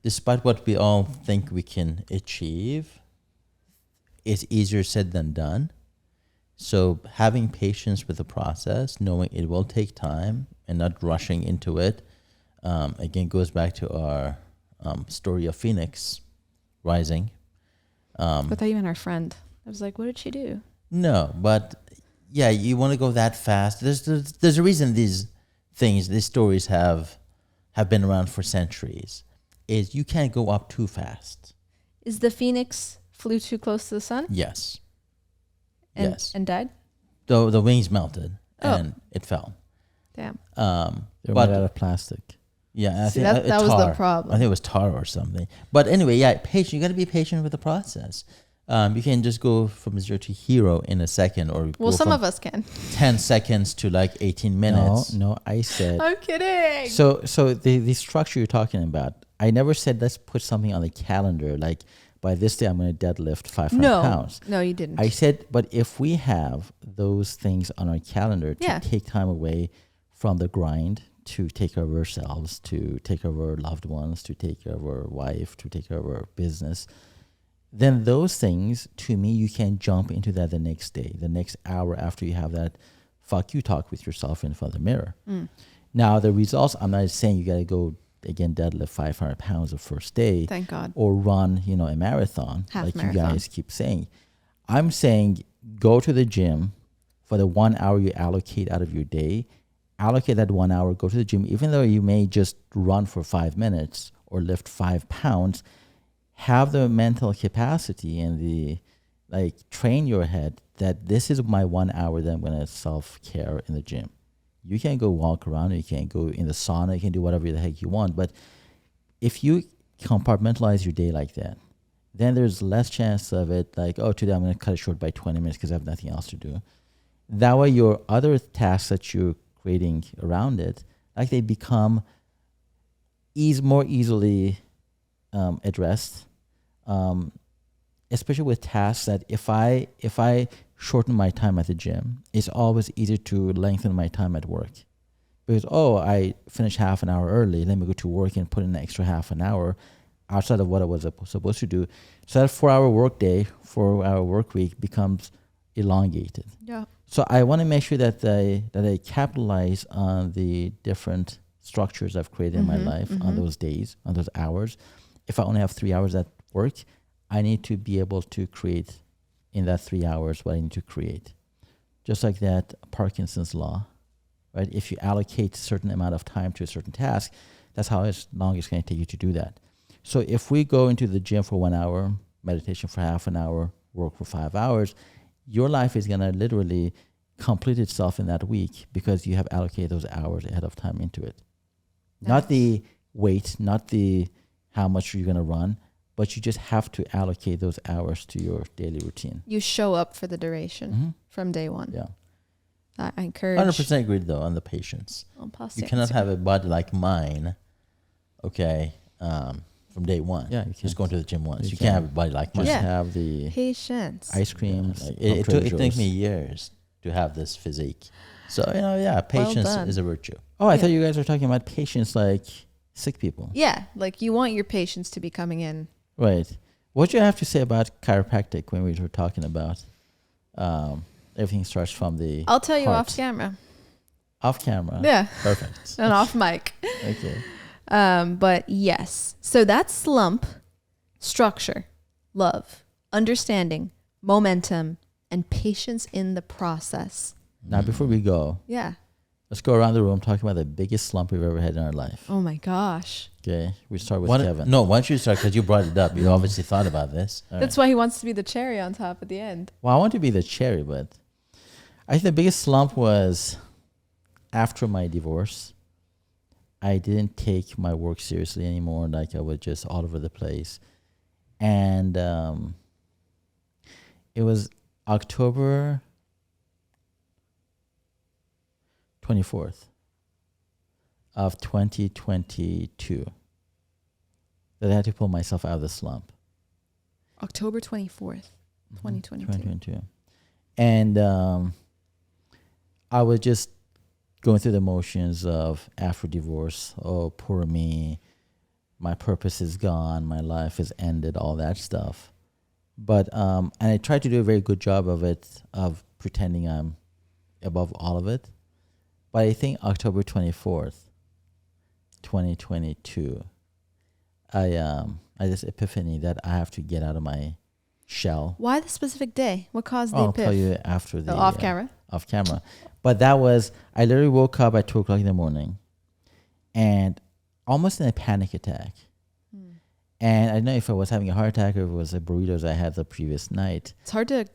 Despite what we all think we can achieve, it's easier said than done. So having patience with the process, knowing it will take time and not rushing into it, again, goes back to our story of Phoenix rising. I thought you meant our friend. I was like, what did she do? No, but yeah, you want to go that fast. There's a reason these stories have been around for centuries. Is you can't go up too fast. Is the Phoenix flew too close to the sun? Yes. And died? The wings melted and it fell. Damn. They're made out of plastic. Yeah, I think that was the problem. I think it was tar or something. But anyway, yeah, patient. You got to be patient with the process. You can just go from 0 to hero in a second, or some of us can. 10 seconds to like 18 minutes. No, I said. I'm kidding. So the structure you're talking about, I never said let's put something on the calendar like by this day I'm going to deadlift 500 No, pounds. no, you didn't. I said, but if we have those things on our calendar to Yeah. take time away from the grind, to take care of ourselves, to take care of our loved ones, to take care of our wife, to take care of our business, then those things, to me, you can jump into that the next day, the next hour after you have that fuck you talk with yourself in front of the mirror. Now, the results, I'm not saying you got to go, again, deadlift 500 pounds the first day. Thank God. Or run, a marathon, Half like marathon. you guys keep saying. I'm saying go to the gym for the 1 hour you allocate out of your day. Allocate that 1 hour, go to the gym, even though you may just run for 5 minutes or lift 5 pounds, have the mental capacity and the, train your head that this is my 1 hour that I'm going to self-care in the gym. You can go walk around, you can go in the sauna, you can do whatever the heck you want. But if you compartmentalize your day like that, then there's less chance of it today I'm going to cut it short by 20 minutes because I have nothing else to do. That way your other tasks that you're creating around it, they become more easily addressed, especially with tasks that if I shorten my time at the gym, it's always easier to lengthen my time at work. Because, I finished half an hour early, let me go to work and put in an extra half an hour outside of what I was supposed to do. So that 4-hour work day, 4-hour work week becomes elongated. Yeah. So I want to make sure that I capitalize on the different structures I've created in my life on those days, on those hours. If I only have 3 hours at work, I need to be able to create in that 3 hours what I need to create. Just like that Parkinson's law, right? If you allocate a certain amount of time to a certain task, that's how long it's going to take you to do that. So if we go into the gym for 1 hour, meditation for half an hour, work for 5 hours, your life is going to literally complete itself in that week because you have allocated those hours ahead of time into it. Nice. Not the weight, not the how much you're going to run, but you just have to allocate those hours to your daily routine. You show up for the duration from day one. Yeah. I encourage. 100% agree though on the patience. You cannot have a body like mine, from day one. Yeah, you just going to the gym once. You can't. can't have a body like mine. Just have the patience. ice creams. It took me years to have this physique. So, patience is a virtue. Oh, I thought you guys were talking about patience like sick people. Yeah, you want your patients to be coming in. Right. What do you have to say about chiropractic when we were talking about everything starts from the I'll tell you heart. off camera. Off camera? Yeah. Perfect. And off mic. Okay. But yes. So that's slump, structure, love, understanding, momentum, and patience in the process. Now, before we go, Yeah. let's go around the room talking about the biggest slump we've ever had in our life. Oh my gosh. Okay. We start with Kevin. No, why don't you start because you brought it up. You obviously thought about this. That's why he wants to be the cherry on top at the end. Well, I want to be the cherry, but I think the biggest slump was after my divorce. I didn't take my work seriously anymore. I was just all over the place. And it was October 24th of 2022 that I had to pull myself out of the slump. October 24th, 2022. 2022. And I was just going through the motions of after divorce. Oh, poor me. My purpose is gone. My life is ended, all that stuff. But, and I tried to do a very good job of it, of pretending I'm above all of it. But I think October 24th, 2022, I this epiphany that I have to get out of my shell. Why the specific day? What caused the I'll epiphany? tell you after the off camera. Off camera, but that was I literally woke up at 2:00 in the morning, and almost in a panic attack. And I don't know if I was having a heart attack or if it was the burritos I had the previous night. It's hard to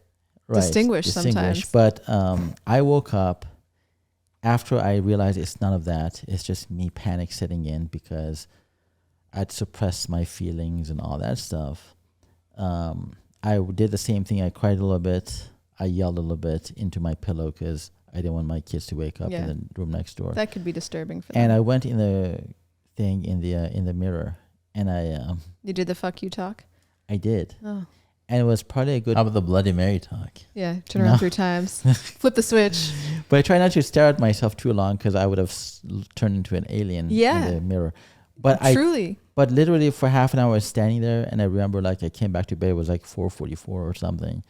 distinguish sometimes. But I woke up after I realized it's none of that. It's just me panic setting in because I'd suppressed my feelings and all that stuff. I did the same thing. I cried a little bit. I yelled a little bit into my pillow because I didn't want my kids to wake up in the room next door. That could be disturbing for them. And I went in the thing in the mirror, and I you did the fuck you talk? I did. Oh. And it was probably a good. How about the Bloody Mary talk? Yeah, turn around 3 times. Flip the switch. But I try not to stare at myself too long because I would have turned into an alien Yeah. in the mirror. But Truly. But literally for half an hour I was standing there, and I remember like I came back to bed, it was like 4:44 or something.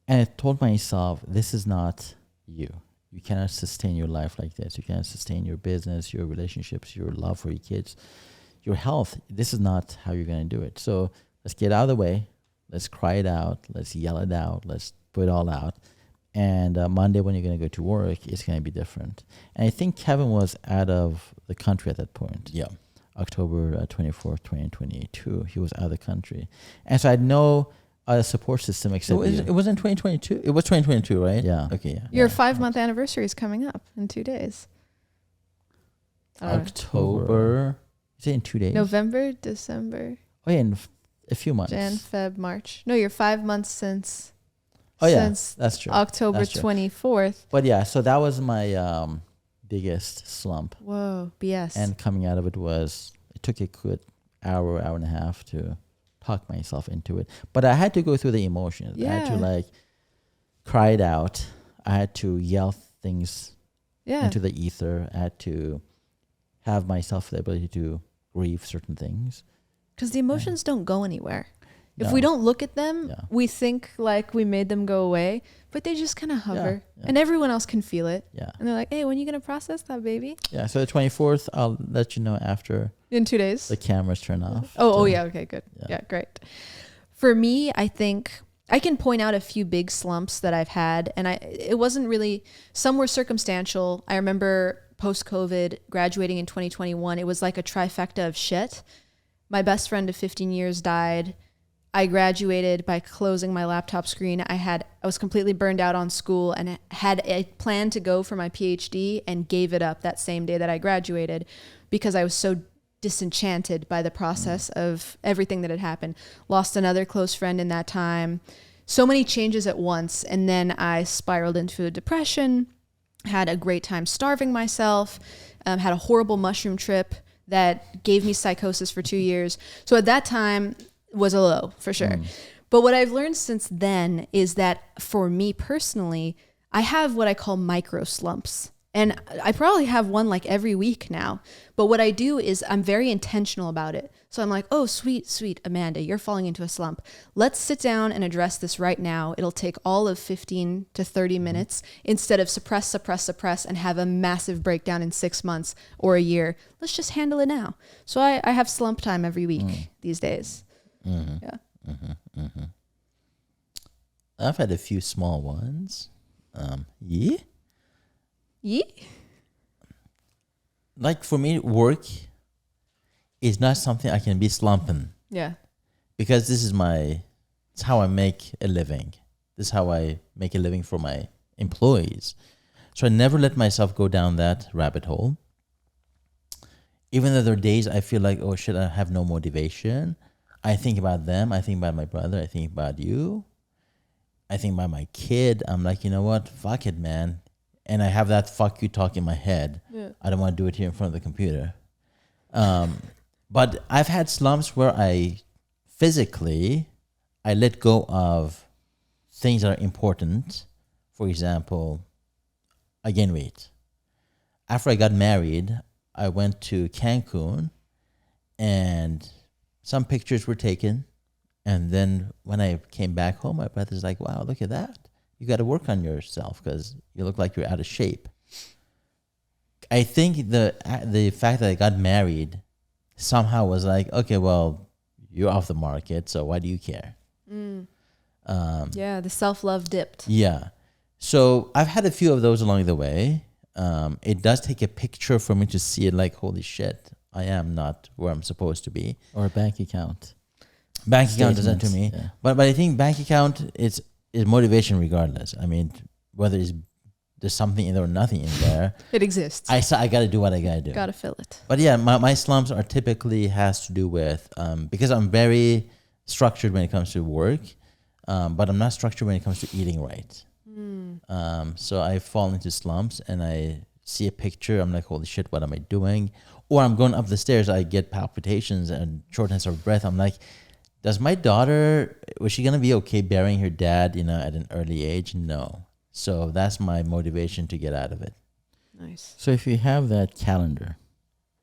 And I told myself, this is not you. You cannot sustain your life like this. You cannot sustain your business, your relationships, your love for your kids, your health. This is not how you're going to do it. So let's get out of the way. Let's cry it out. Let's yell it out. Let's put it all out. And Monday when you're going to go to work, it's going to be different. And I think Kevin was out of the country at that point. Yeah. October 24th, 2022. He was out of the country. And so I had no other support system except you. It was in 2022? It was 2022, right? Yeah. Okay, yeah. Your 5-month anniversary is coming up in 2 days. October. Is it in 2 days? November, December, Oh, yeah, in a few months. Jan, Feb, March. No, you're 5 months since. Oh, yeah. Since That's true. October That's true. 24th. But yeah, so that was my biggest slump. Whoa, BS. And coming out of it it took a good hour and a half to talk myself into it. But I had to go through the emotions. I had to like cry it out. I had to yell things into the ether. I had to have myself the ability to grieve certain things. Because the emotions don't go anywhere. If No. we don't look at them, Yeah. we think like we made them go away, but they just kind of hover. Yeah. And everyone else can feel it. Yeah. And they're like, hey, when are you going to process that, baby? Yeah. So the 24th, I'll let you know after In 2 days? the cameras turn off. Oh, yeah. Okay, good. Yeah. Yeah, great. For me, I think I can point out a few big slumps that I've had. And it wasn't really, some were circumstantial. I remember post-COVID graduating in 2021. It was like a trifecta of shit. My best friend of 15 years died. I graduated by closing my laptop screen. I was completely burned out on school and had a plan to go for my PhD and gave it up that same day that I graduated because I was so disenchanted by the process of everything that had happened. Lost another close friend in that time. So many changes at once. And then I spiraled into a depression, had a great time starving myself, had a horrible mushroom trip that gave me psychosis for 2 years. So at that time was a low for sure. But what I've learned since then is that for me personally, I have what I call micro slumps. And I probably have one like every week now. But what I do is I'm very intentional about it. So I'm like, oh, sweet, Amanda, you're falling into a slump. Let's sit down and address this right now. It'll take all of 15 to 30 minutes instead of suppress, and have a massive breakdown in 6 months or a year. Let's just handle it now. So I have slump time every week these days. Yeah. I've had a few small ones. Yeah. Like for me, work is not something I can be slumping. Yeah. Because it's how I make a living. This is how I make a living for my employees. So I never let myself go down that rabbit hole. Even though there are days I feel like, oh shit, I have no motivation. I think about them. I think about my brother. I think about you. I think about my kid. I'm like, you know what? Fuck it, man. And I have that fuck you talk in my head. Yeah. I don't want to do it here in front of the computer. But I've had slumps where I let go of things that are important. For example, I gain weight. After I got married, I went to Cancun and some pictures were taken. And then when I came back home, my brother's like, wow, look at that. You got to work on yourself because you look like you're out of shape. I think the fact that I got married somehow was like, okay, well, you're off the market, so why do you care? Yeah, the self-love dipped. Yeah. So I've had a few of those along the way. It does take a picture for me to see it like, holy shit, I am not where I'm supposed to be. Or a bank account. Bank account does that to me. Yeah. But I think bank account is motivation regardless. I mean, whether there's something in there or nothing in there. It exists. I got to do what I got to do. Got to fill it. But yeah, my slumps are typically has to do with, because I'm very structured when it comes to work, but I'm not structured when it comes to eating right. So I fall into slumps and I see a picture. I'm like, holy shit, what am I doing? Or I'm going up the stairs. I get palpitations and shortness of breath. I'm like, Does my daughter, was she going to be okay burying her dad, at an early age? No. So that's my motivation to get out of it. Nice. So if you have that calendar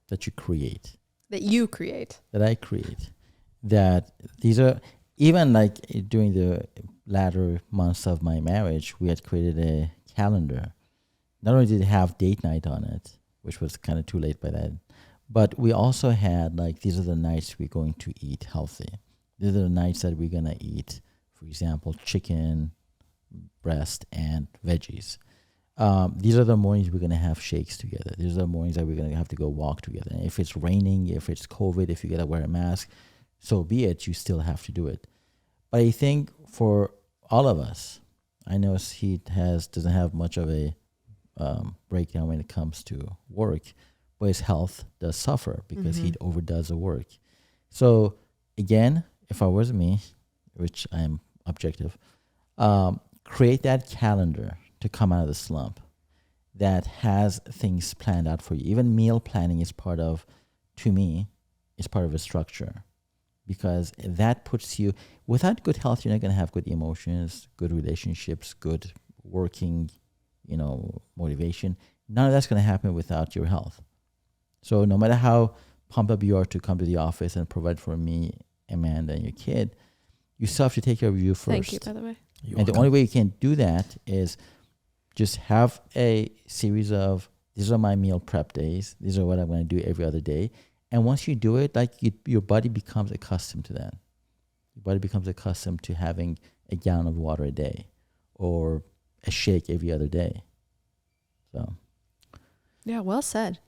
that you create, That you create. that I create, that these are, even like during the latter months of my marriage, we had created a calendar. Not only did it have date night on it, which was kind of too late by then, but we also had like, these are the nights we're going to eat healthy. These are the nights that we're going to eat, for example, chicken, breast, and veggies. These are the mornings we're going to have shakes together. These are the mornings that we're going to have to go walk together. And if it's raining, if it's COVID, if you got to wear a mask, so be it. You still have to do it. But I think for all of us, I know he doesn't have much of a breakdown when it comes to work, but his health does suffer because he overdoes the work. So again, if I was me, which I am objective, create that calendar to come out of the slump that has things planned out for you. Even meal planning is part of, to me, is part of a structure, because that puts you, without good health, you're not going to have good emotions, good relationships, good working, motivation. None of that's going to happen without your health. So no matter how pumped up you are to come to the office and provide for me, Amanda, and your kid, you still have to take care of you first. Thank you, by the way. And the only way you can do that is just have a series of, these are my meal prep days. These are what I'm going to do every other day. And once you do it, like your body becomes accustomed to that. Your body becomes accustomed to having a gallon of water a day or a shake every other day. So, Yeah, well said.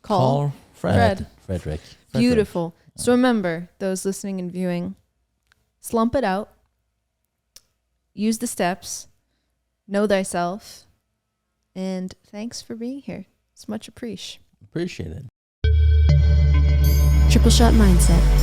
call Frederick. Beautiful. So remember, those listening and viewing, slump it out. Use the steps. Know thyself. And thanks for being here. It's much appreciated. Appreciate it. Triple Shot Mindset.